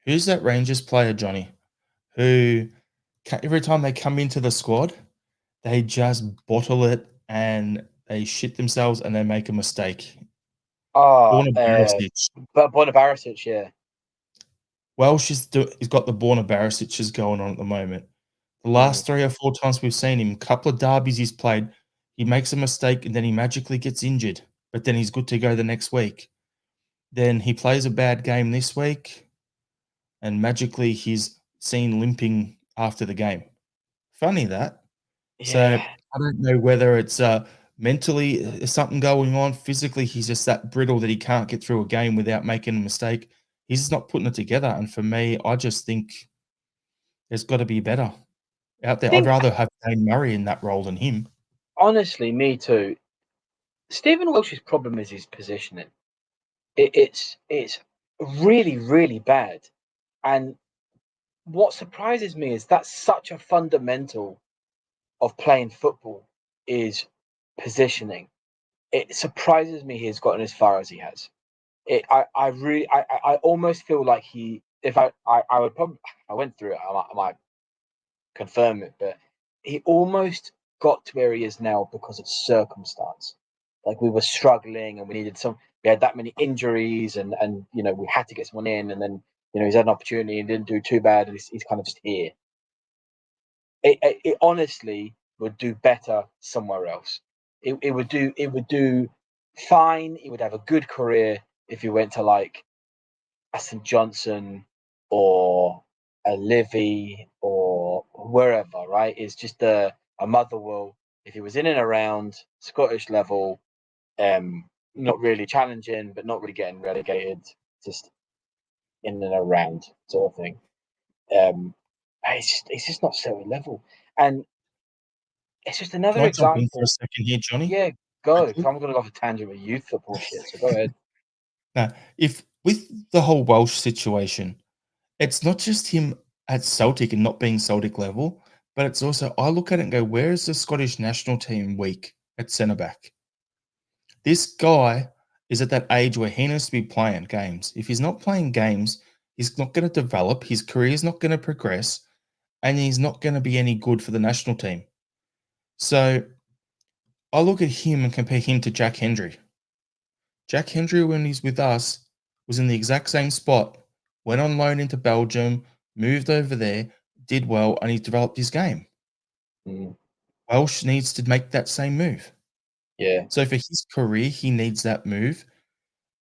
who's that Rangers player, Johnny, who every time they come into the squad, they just bottle it and they shit themselves and they make a mistake. Borna Barisic. Barisic, yeah. Welsh he's got the Borna Barisic's going on at the moment. The last 3 or 4 times we've seen him, a couple of derbies he's played, he makes a mistake and then he magically gets injured, but then he's good to go the next week. Then he plays a bad game this week and magically he's seen limping after the game. Funny that. Yeah. So I don't know whether it's mentally is something going on. Physically, he's just that brittle that he can't get through a game without making a mistake. He's just not putting it together. And for me, I just think there's got to be better out there. I'd rather have Dane Murray in that role than him. Honestly, me too. Stephen Welsh's problem is his positioning. It's really, really bad. And what surprises me is that's such a fundamental of playing football is positioning. It surprises me he's gotten as far as he has. I almost feel like I would probably, I went through it, I might confirm it, but he almost got to where he is now because of circumstance. Like we were struggling and we had that many injuries and we had to get someone in, and then he's had an opportunity and didn't do too bad, and he's kind of just here. It honestly would do better somewhere else. It would do fine. He would have a good career if he went to like a St. Johnson or a Livy or wherever, right? It's just a Motherwell. if he was in and around Scottish level, not really challenging, but not really getting relegated, just in and around sort of thing. It's just not Celtic level, and it's just Can another I jump in for a example. second here, Johnny? Yeah, go. 'Cause Quickly? I'm going to go off a tangent with youth football shit. So go ahead. Now, if with the whole Welsh situation, it's not just him at Celtic and not being Celtic level, but it's also I look at it and go, where is the Scottish national team weak at centre back? This guy is at that age where he needs to be playing games. If he's not playing games, he's not going to develop, his career is not going to progress, and he's not going to be any good for the national team. So I look at him and compare him to Jack Hendry. Jack Hendry, when he's with us, was in the exact same spot, went on loan into Belgium, moved over there, did well, and he developed his game. Mm, Welsh needs to make that same move. yeah, So for his career, he needs that move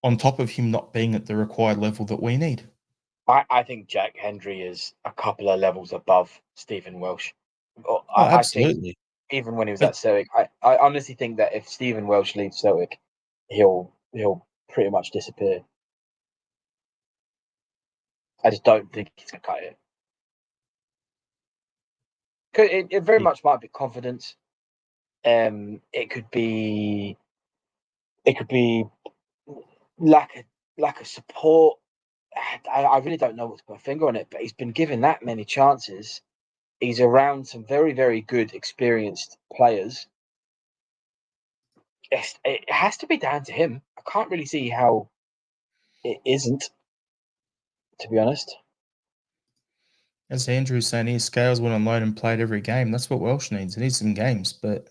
on top of him not being at the required level that we need. I think Jack Hendry is a couple of levels above Stephen Welsh. Oh, I think absolutely. even when he was But at Celtic, I honestly think that if Stephen Welsh leaves Celtic, he'll pretty much disappear. I just don't think he's gonna cut it. 'Cause it very yeah, much might be confidence. It could be lack of support. I really don't know what to put a finger on it, but he's been given that many chances. He's around some very, very good, experienced players. It has to be down to him. I can't really see how it isn't, to be honest. as Andrew's saying here, Scales went on loan and played every game. That's what Welsh needs. He needs some games, but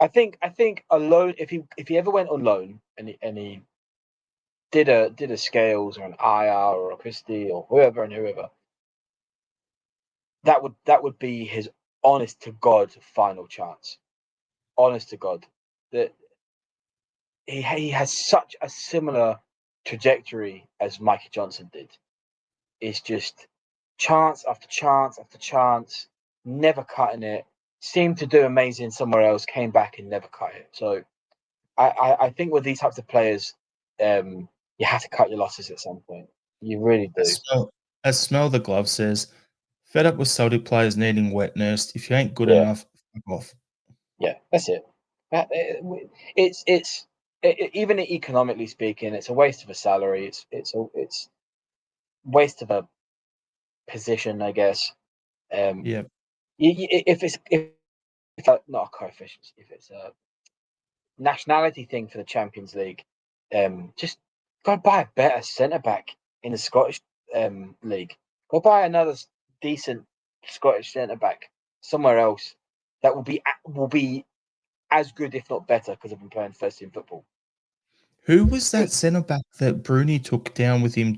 I think a loan, if he ever went on loan and he did a Scales or an IR or a Christie or whoever, that would be his honest to God final chance. Honest to God, that he has such a similar trajectory as Mikey Johnson did. It's just chance after chance after chance, never cutting it. Seemed to do amazing somewhere else, came back and never cut it. So I think with these types of players, you have to cut your losses at some point. You really as do. Smell the Glove says, fed up with Celtic players needing wet nursed. If you ain't good Yeah, enough, fuck off. yeah, that's it. It's even economically speaking, it's a waste of a salary. It's waste of a position, I guess. Um, Yeah. if it's not a coefficient, if it's a nationality thing for the Champions League, just go buy a better centre back in the Scottish league. Go buy another decent Scottish centre back somewhere else that will be as good, if not better, because I've been playing first team football. Who was that 'Cause- centre back that Bruni took down with him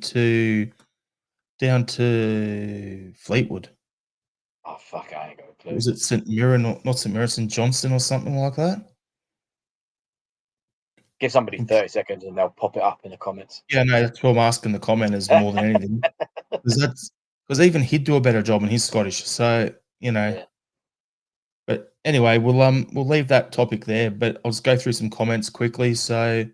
down to Fleetwood? Oh fuck, I ain't got a clue. Was it St Mirren or not St Mirren, St Johnston or something like that? Give somebody I'm 30 seconds and they'll pop it up in the comments. Yeah, no, that's what I'm asking the commenters more than anything. Because even he'd do a better job and he's Scottish. So, Yeah, but anyway, we'll leave that topic there, but I'll just go through some comments quickly. So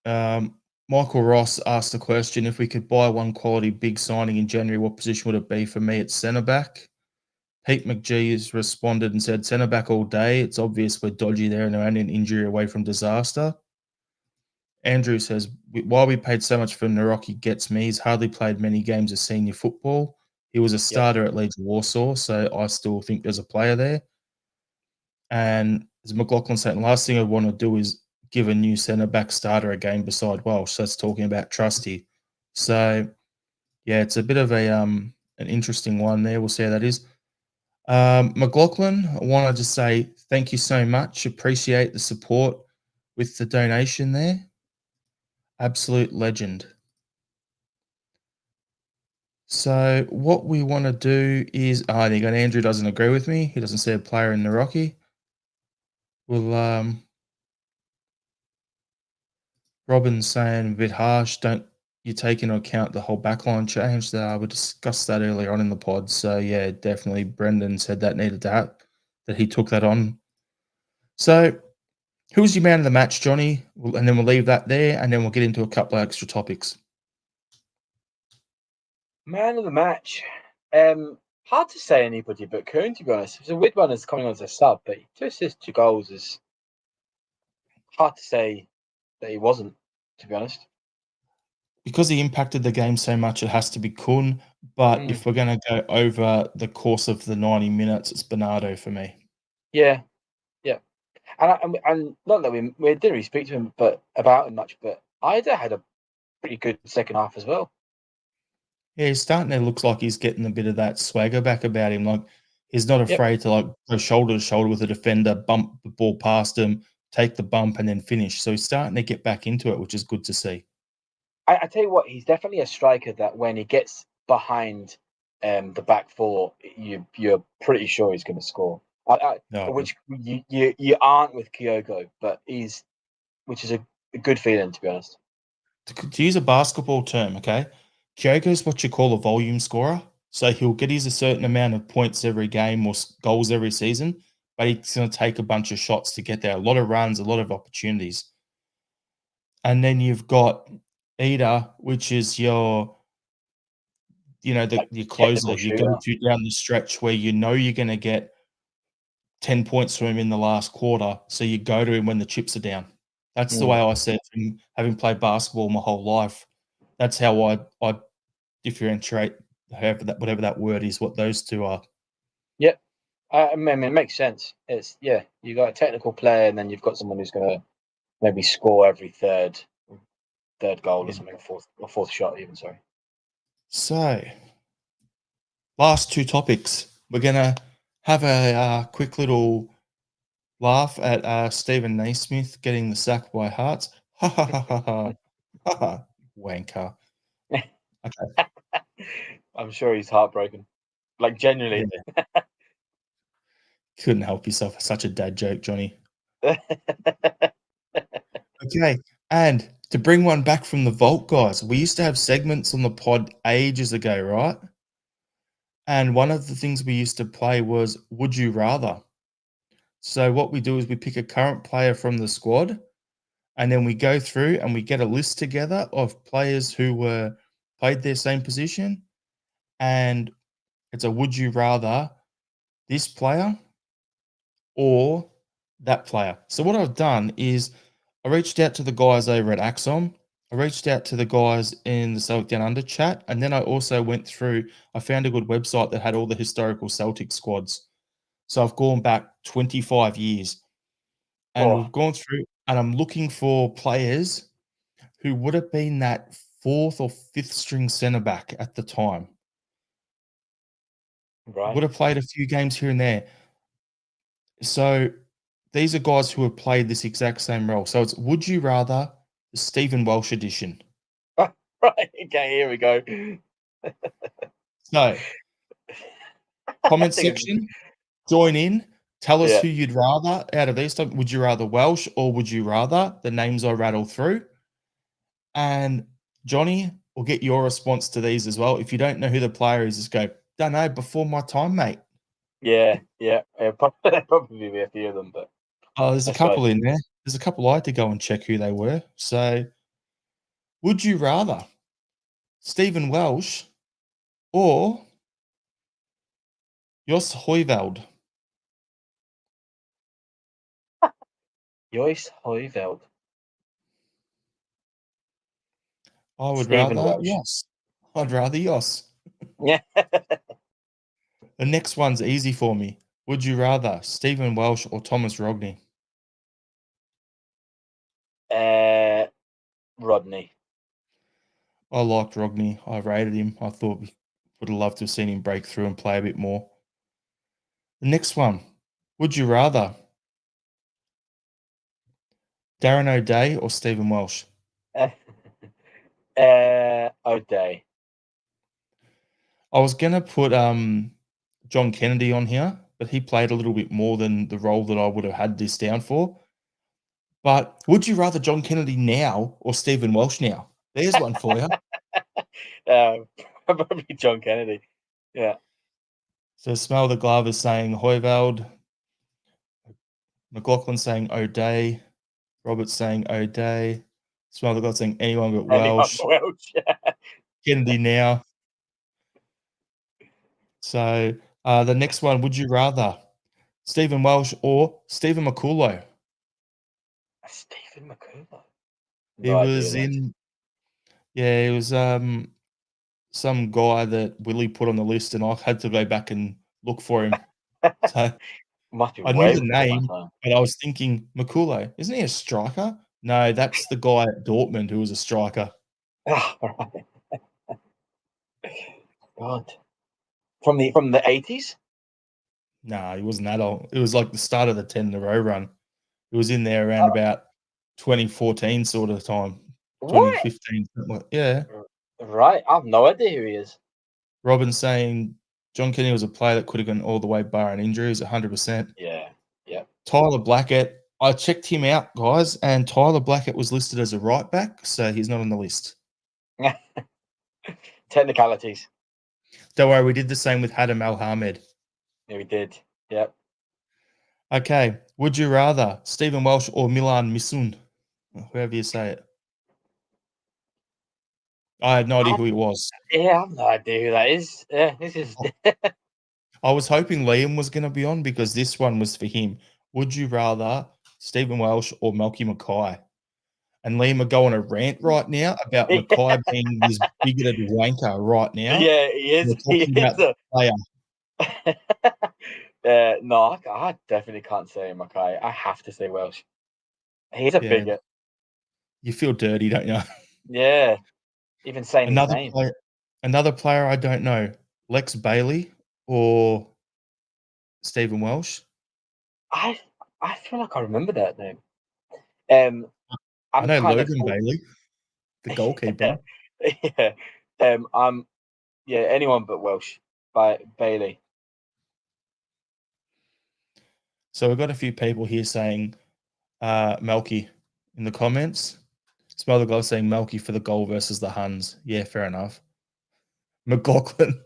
Michael Ross asked the question, if we could buy one quality big signing in January, what position would it be? For me, it's centre back. Pete McGee has responded and said, centre back all day. It's obvious we're dodgy there and they're only an injury away from disaster. Andrew says, why we paid so much for Naroki gets me. He's hardly played many games of senior football. He was a yep, starter at Leeds Warsaw, so I still think there's a player there. And as McLaughlin said, the last thing I want to do is give a new centre back starter a game beside Welsh. That's talking about Trusty. So yeah, it's a bit of an interesting one there. We'll see how that is. McLaughlin, I want to just say thank you so much. Appreciate the support with the donation there. Absolute legend. So what we want to do is, there you go. Andrew doesn't agree with me. He doesn't see a player in the Rocky. We'll Robin's saying a bit harsh. Don't you take into account the whole backline change that we discussed that earlier on in the pod. So yeah, definitely Brendan said that needed that he took that on. So who was your man of the match, Johnny? And then we'll leave that there, and then we'll get into a couple of extra topics. Man of the match. Hard to say anybody but Kuhn, to be honest. It's a weird one as coming on as a sub, but 2 assists, 2 goals is hard to say that he wasn't, to be honest. Because he impacted the game so much, it has to be Kuhn. But if we're going to go over the course of the 90 minutes, it's Bernardo for me. Yeah, yeah. And not that we didn't really speak to him about him much, but Ida had a pretty good second half as well. Yeah, he's starting to look like he's getting a bit of that swagger back about him. Like he's not afraid to like go shoulder to shoulder with a defender, bump the ball past him, take the bump, and then finish. So he's starting to get back into it, which is good to see. I tell you what, he's definitely a striker that when he gets behind the back four, you're pretty sure he's going to score. No. Which you aren't with Kyogo, but which is a good feeling, to be honest. To use a basketball term, okay, Kyogo is what you call a volume scorer. So he'll get his a certain amount of points every game or goals every season, but he's going to take a bunch of shots to get there. A lot of runs, a lot of opportunities. And then you've got Ida, which is your closer. You go to down the stretch where you know you're going to get 10 points from him in the last quarter. So you go to him when the chips are down. That's the way I see it from having played basketball my whole life. That's how I differentiate whatever that word is, what those two are. Yep. I mean, it makes sense. It's you got a technical player, and then you've got someone who's going to maybe score every third goal or something, or fourth shot even. Sorry. So, last two topics. We're gonna have a quick little laugh at Stephen Naismith getting the sack by Hearts. Ha ha ha ha ha ha ha! Wanker. Okay. I'm sure he's heartbroken. Like genuinely. Yeah. Couldn't help yourself. Such a dad joke, Johnny. Okay, and to bring one back from the vault, guys, we used to have segments on the pod ages ago, right? And one of the things we used to play was Would You Rather? So what we do is we pick a current player from the squad, and then we go through and we get a list together of players who played their same position, and it's a would you rather this player or that player. So what I've done is I reached out to the guys over at Axon. I reached out to the guys in the Celtic Down Under chat, and then I also went through. I found a good website that had all the historical Celtic squads. So I've gone back 25 years, and we've gone through, and I'm looking for players who would have been that fourth or fifth string centre back at the time. Right. Would have played a few games here and there. So these are guys who have played this exact same role. So it's Would You Rather, the Stephen Welsh edition. Right. Okay, here we go. So, comment section, join in. Tell us who you'd rather out of these. Would you rather Welsh or would you rather the names I rattle through? And Johnny will get your response to these as well. If you don't know who the player is, just go, don't know, before my time, mate. Yeah. Probably be a few of them, but there's a couple in there. There's a couple I had to go and check who they were. So, would you rather Stephen Welsh or Jos Højveld? Joyce Højveld. I would rather Jos. I'd rather Jos. Yeah. The next one's easy for me. Would you rather Stephen Welsh or Thomas Rodney? Rodney. I liked Rodney. I rated him. I thought we would have loved to have seen him break through and play a bit more. The next one. Would you rather Darren O'Day or Stephen Welsh? O'Day. I was going to put John Kennedy on here, but he played a little bit more than the role that I would have had this down for. But would you rather John Kennedy now or Stephen Welsh now? There's one for you. Probably John Kennedy. Yeah. So Smell the Glove is saying Hoiveld. McLaughlin saying O'Day. Robert's saying O'Day. Smell the Glove saying anyone but Anyone Welsh. but Welsh. Kennedy now. So the next one, would you rather Stephen Welsh or Stephen McCullough? Stephen McCullough. He No idea. was in, yeah, he was some guy that Willie put on the list, and I had to go back and look for him. So Must be I knew way the before my name, time. but I was thinking McCullough, isn't he a striker? No, that's the guy at Dortmund who was a striker. Oh, right. God. From the 80s? Nah, he wasn't that old. It was like the start of the 10 in a row run. It was in there around Oh, about 2014 sort of time, what? 2015, something like, yeah. Right. I have no idea who he is. Robin saying John Kenny was a player that could have gone all the way barring injuries, 100%. Yeah. Yeah. Tyler Blackett, I checked him out, guys, and Tyler Blackett was listed as a right back, so he's not on the list. Technicalities. Don't worry, we did the same with Hadam Al-Hamed. Yeah, we did. Yep. Okay, would you rather Stephen Welsh or Milan Misun? However you say it. I had no idea who he was. Yeah, I have no idea who that is. Yeah, this is. I was hoping Liam was going to be on because this one was for him. Would you rather Stephen Welsh or Malky Mackay? And Liam are going a rant right now about Mackay being this bigoted wanker right now. Yeah, he is. We're He talking is about the player. No, I definitely can't say Mackay. I have to say Welsh. He's a Yeah, bigot. you feel dirty, don't you? Yeah, even saying his Another name. player, another player I don't know, Lex Bailey or Stephen Welsh. I I feel like I remember that name. Um, I I'm know kind of Logan Bailey, the goalkeeper. yeah. I'm yeah. Anyone but Welsh by Bailey. So we've got a few people here saying Melky in the comments. Some other guys saying Melky for the goal versus the Huns. Yeah, fair enough. McLaughlin,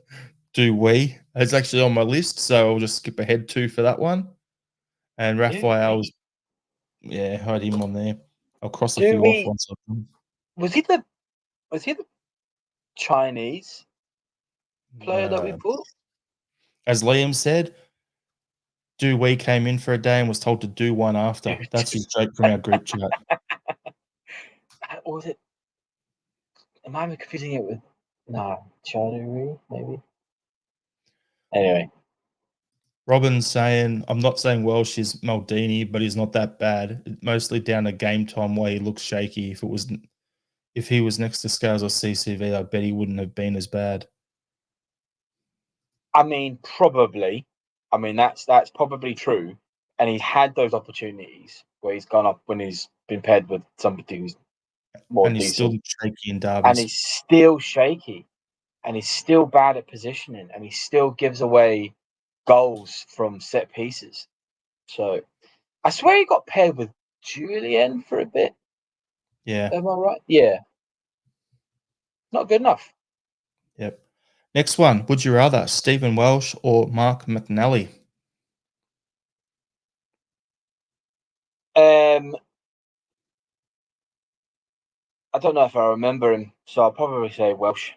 do we? It's actually on my list, so I'll just skip ahead two for that one. And Raphael's, yeah, had him on there. I'll cross a Do few off we? once I've done. Was he the? Was he the Chinese player that we Uh, bought? as Liam said, do we came in for a day and was told to do one after. That's his joke from our group chat. Or was it? Am I confusing it with? No, Charlie maybe. Anyway, Robin's saying, I'm not saying Welsh is Maldini, but he's not that bad. It's mostly down to game time where he looks shaky. If he was next to Scales or CCV, I bet he wouldn't have been as bad. I mean, probably. I mean, that's probably true. And he's had those opportunities where he's gone up when he's been paired with somebody who's more And he's still decent, shaky in and derbies. he's still shaky, and he's still bad at positioning, and he still gives away goals from set pieces. So I swear he got paired with Julian for a bit. Yeah. Am I right? Yeah. Not good enough. Yep. Next one. Would you rather Stephen Welsh or Mark McNally? I don't know if I remember him, so I'll probably say Welsh.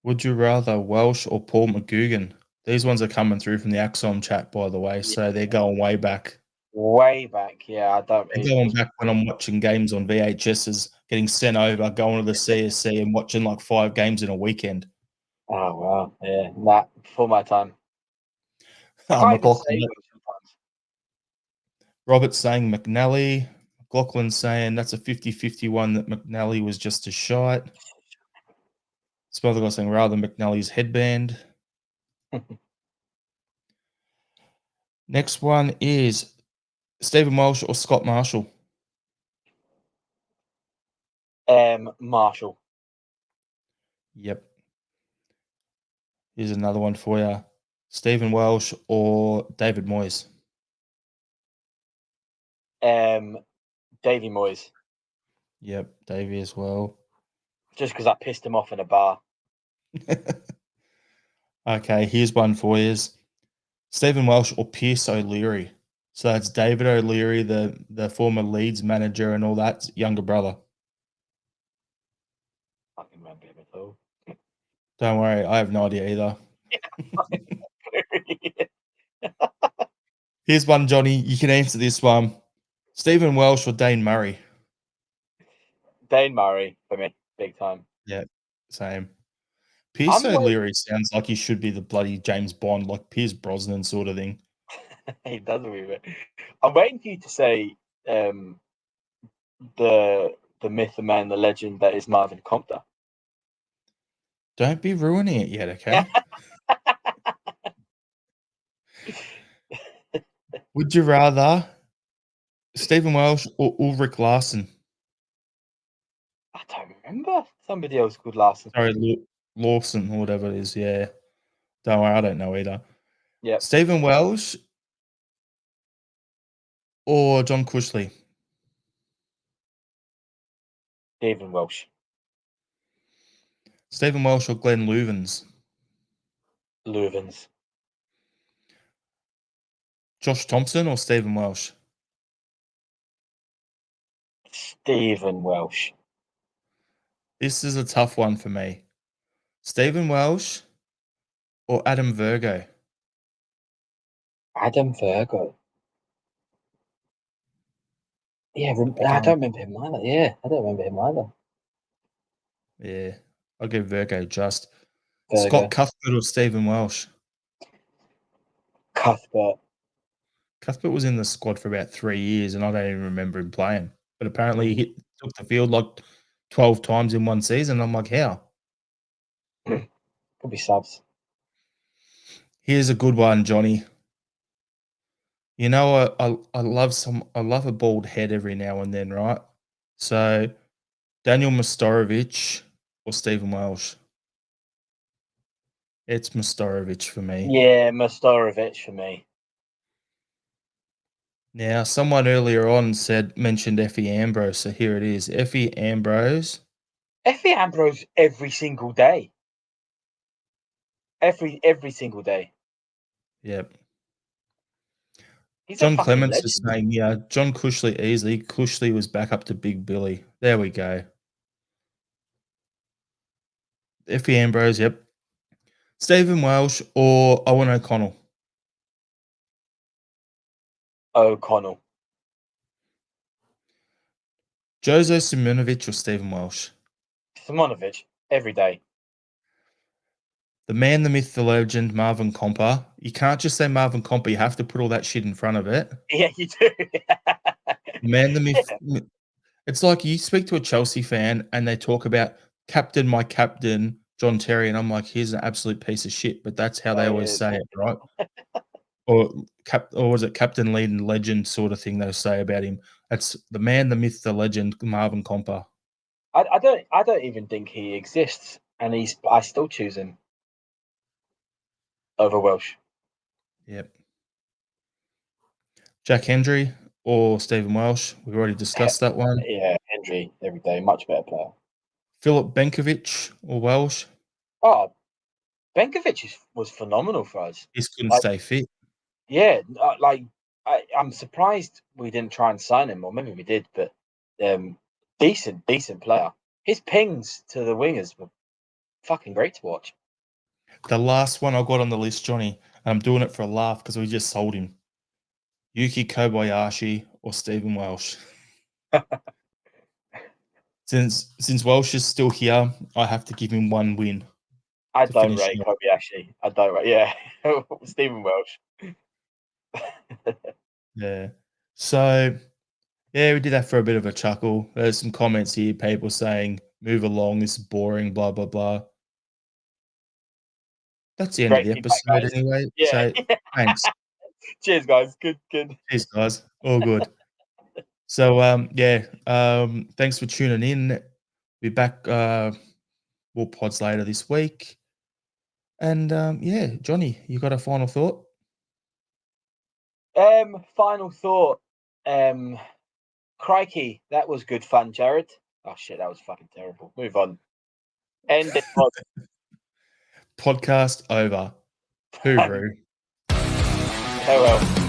Would you rather Welsh or Paul McGugan? These ones are coming through from the Axom chat, by the way, Yeah. so they're going way back. Way back, yeah. I don't. They're going back when I'm watching games on VHSs, getting sent over, going to the CSC and watching like 5 games in a weekend. Oh wow, yeah. Nah, before my time. I can't even say McLaughlin. Welsh sometimes. Robert's saying McNally. McLaughlin's saying that's a 50-50 one that McNally was just a shite. Some other guy saying rather McNally's headband. Next one is Stephen Welsh or Scott Marshall. Marshall. Yep. Here's another one for you. Stephen Welsh or David Moyes. Davy Moyes. Yep, Davey as well. just because I pissed him off in a bar. Okay, here's one for you. Stephen Welsh or Pierce O'Leary. So that's David O'Leary, the former Leeds manager and all that, younger brother. I can remember him at all. Don't worry, I have no idea either. Here's one, Johnny. You can answer this one. Stephen Welsh or Dane Murray? Dane Murray for me, big time. Yeah, same. Pierce I'm waiting. O'Leary sounds like he should be the bloody James Bond, like Pierce Brosnan sort of thing. He does with it. I'm waiting for you to say the myth, the man, the legend that is Marvin Compter. Don't be ruining it yet, okay? Would you rather Stephen Welsh or Ulrich Larsen? I don't remember. Somebody else called Larson. Sorry, Lawson or whatever it is. Yeah. Don't worry, I don't know either. Yep. Stephen Welsh or John Cushley? Stephen Welsh. Stephen Welsh or Glenn Loovens? Leuven's. Josh Thompson or Stephen Welsh? Stephen Welsh. This is a tough one for me. Stephen Welsh or Adam Virgo? Adam Virgo. Yeah, Could be I going. don't remember him either. Yeah, I don't remember him either. Yeah, I'll give Virgo just. Virgo. Scott Cuthbert or Stephen Welsh? Cuthbert. Cuthbert was in the squad for about 3 years, and I don't even remember him playing. But apparently, he took the field like 12 times in one season. I'm like, how? Could be subs. Here's a good one, Johnny. You know, I love a bald head every now and then, right? So, Daniel Mastorovich or Stephen Welsh? It's Mastorovich for me. Yeah, Mastorovich for me. Now, someone earlier on mentioned Effie Ambrose, so here it is. Effie Ambrose. Effie Ambrose every single day. Every single day. Yep. He's a John fucking Clements is legend. saying, yeah, John Cushley easily. Cushley was back up to Big Billy. There we go. Effie Ambrose, yep. Stephen Welsh or Owen O'Connell? O'Connell. Jozo Simonovic or Stephen Welsh? Simonovic every day. The man, the myth, the legend, Marvin Comper. You can't just say Marvin Comper. You have to put all that shit in front of it. Yeah, you do. The man, the myth. It's like you speak to a Chelsea fan and they talk about captain, my captain, John Terry, and I'm like, he's an absolute piece of shit. But that's how they always say it, right? Or was it Captain Lead and Legend sort of thing they say about him? That's the man, the myth, the legend, Marvin Comper. I don't even think he exists, and I still choose him over Welsh. Yep. Jack Hendry or Stephen Welsh. We've already discussed that one. Yeah, Hendry every day, much better player. Philip Benkovic or Welsh. Oh, Benkovic was phenomenal for us. He just couldn't Like, stay fit. yeah, I'm surprised we didn't try and sign him, or maybe we did, but decent player. His pings to the wingers were fucking great to watch. The last one I got on the list, Johnny, and I'm doing it for a laugh because we just sold him. Yuki Kobayashi or Stephen Welsh. Since Welsh is still here, I have to give him one win I to don't finish rate him. Kobayashi. I don't rate. Yeah, Stephen Welsh. Yeah. So yeah, we did that for a bit of a chuckle. There's some comments here, people saying, "Move along, this is boring." Blah blah blah. That's the end of Great the feedback, episode, guys. anyway. Yeah. So thanks, Cheers, guys. Good. cheers, guys. All good. So yeah, thanks for tuning in. Be back more pods later this week. And yeah, Johnny, you got a final thought? Final thought. Crikey, that was good fun, Jared. Oh shit, that was fucking terrible. Move on. End it. Pod. Podcast over. Hooroo. Farewell.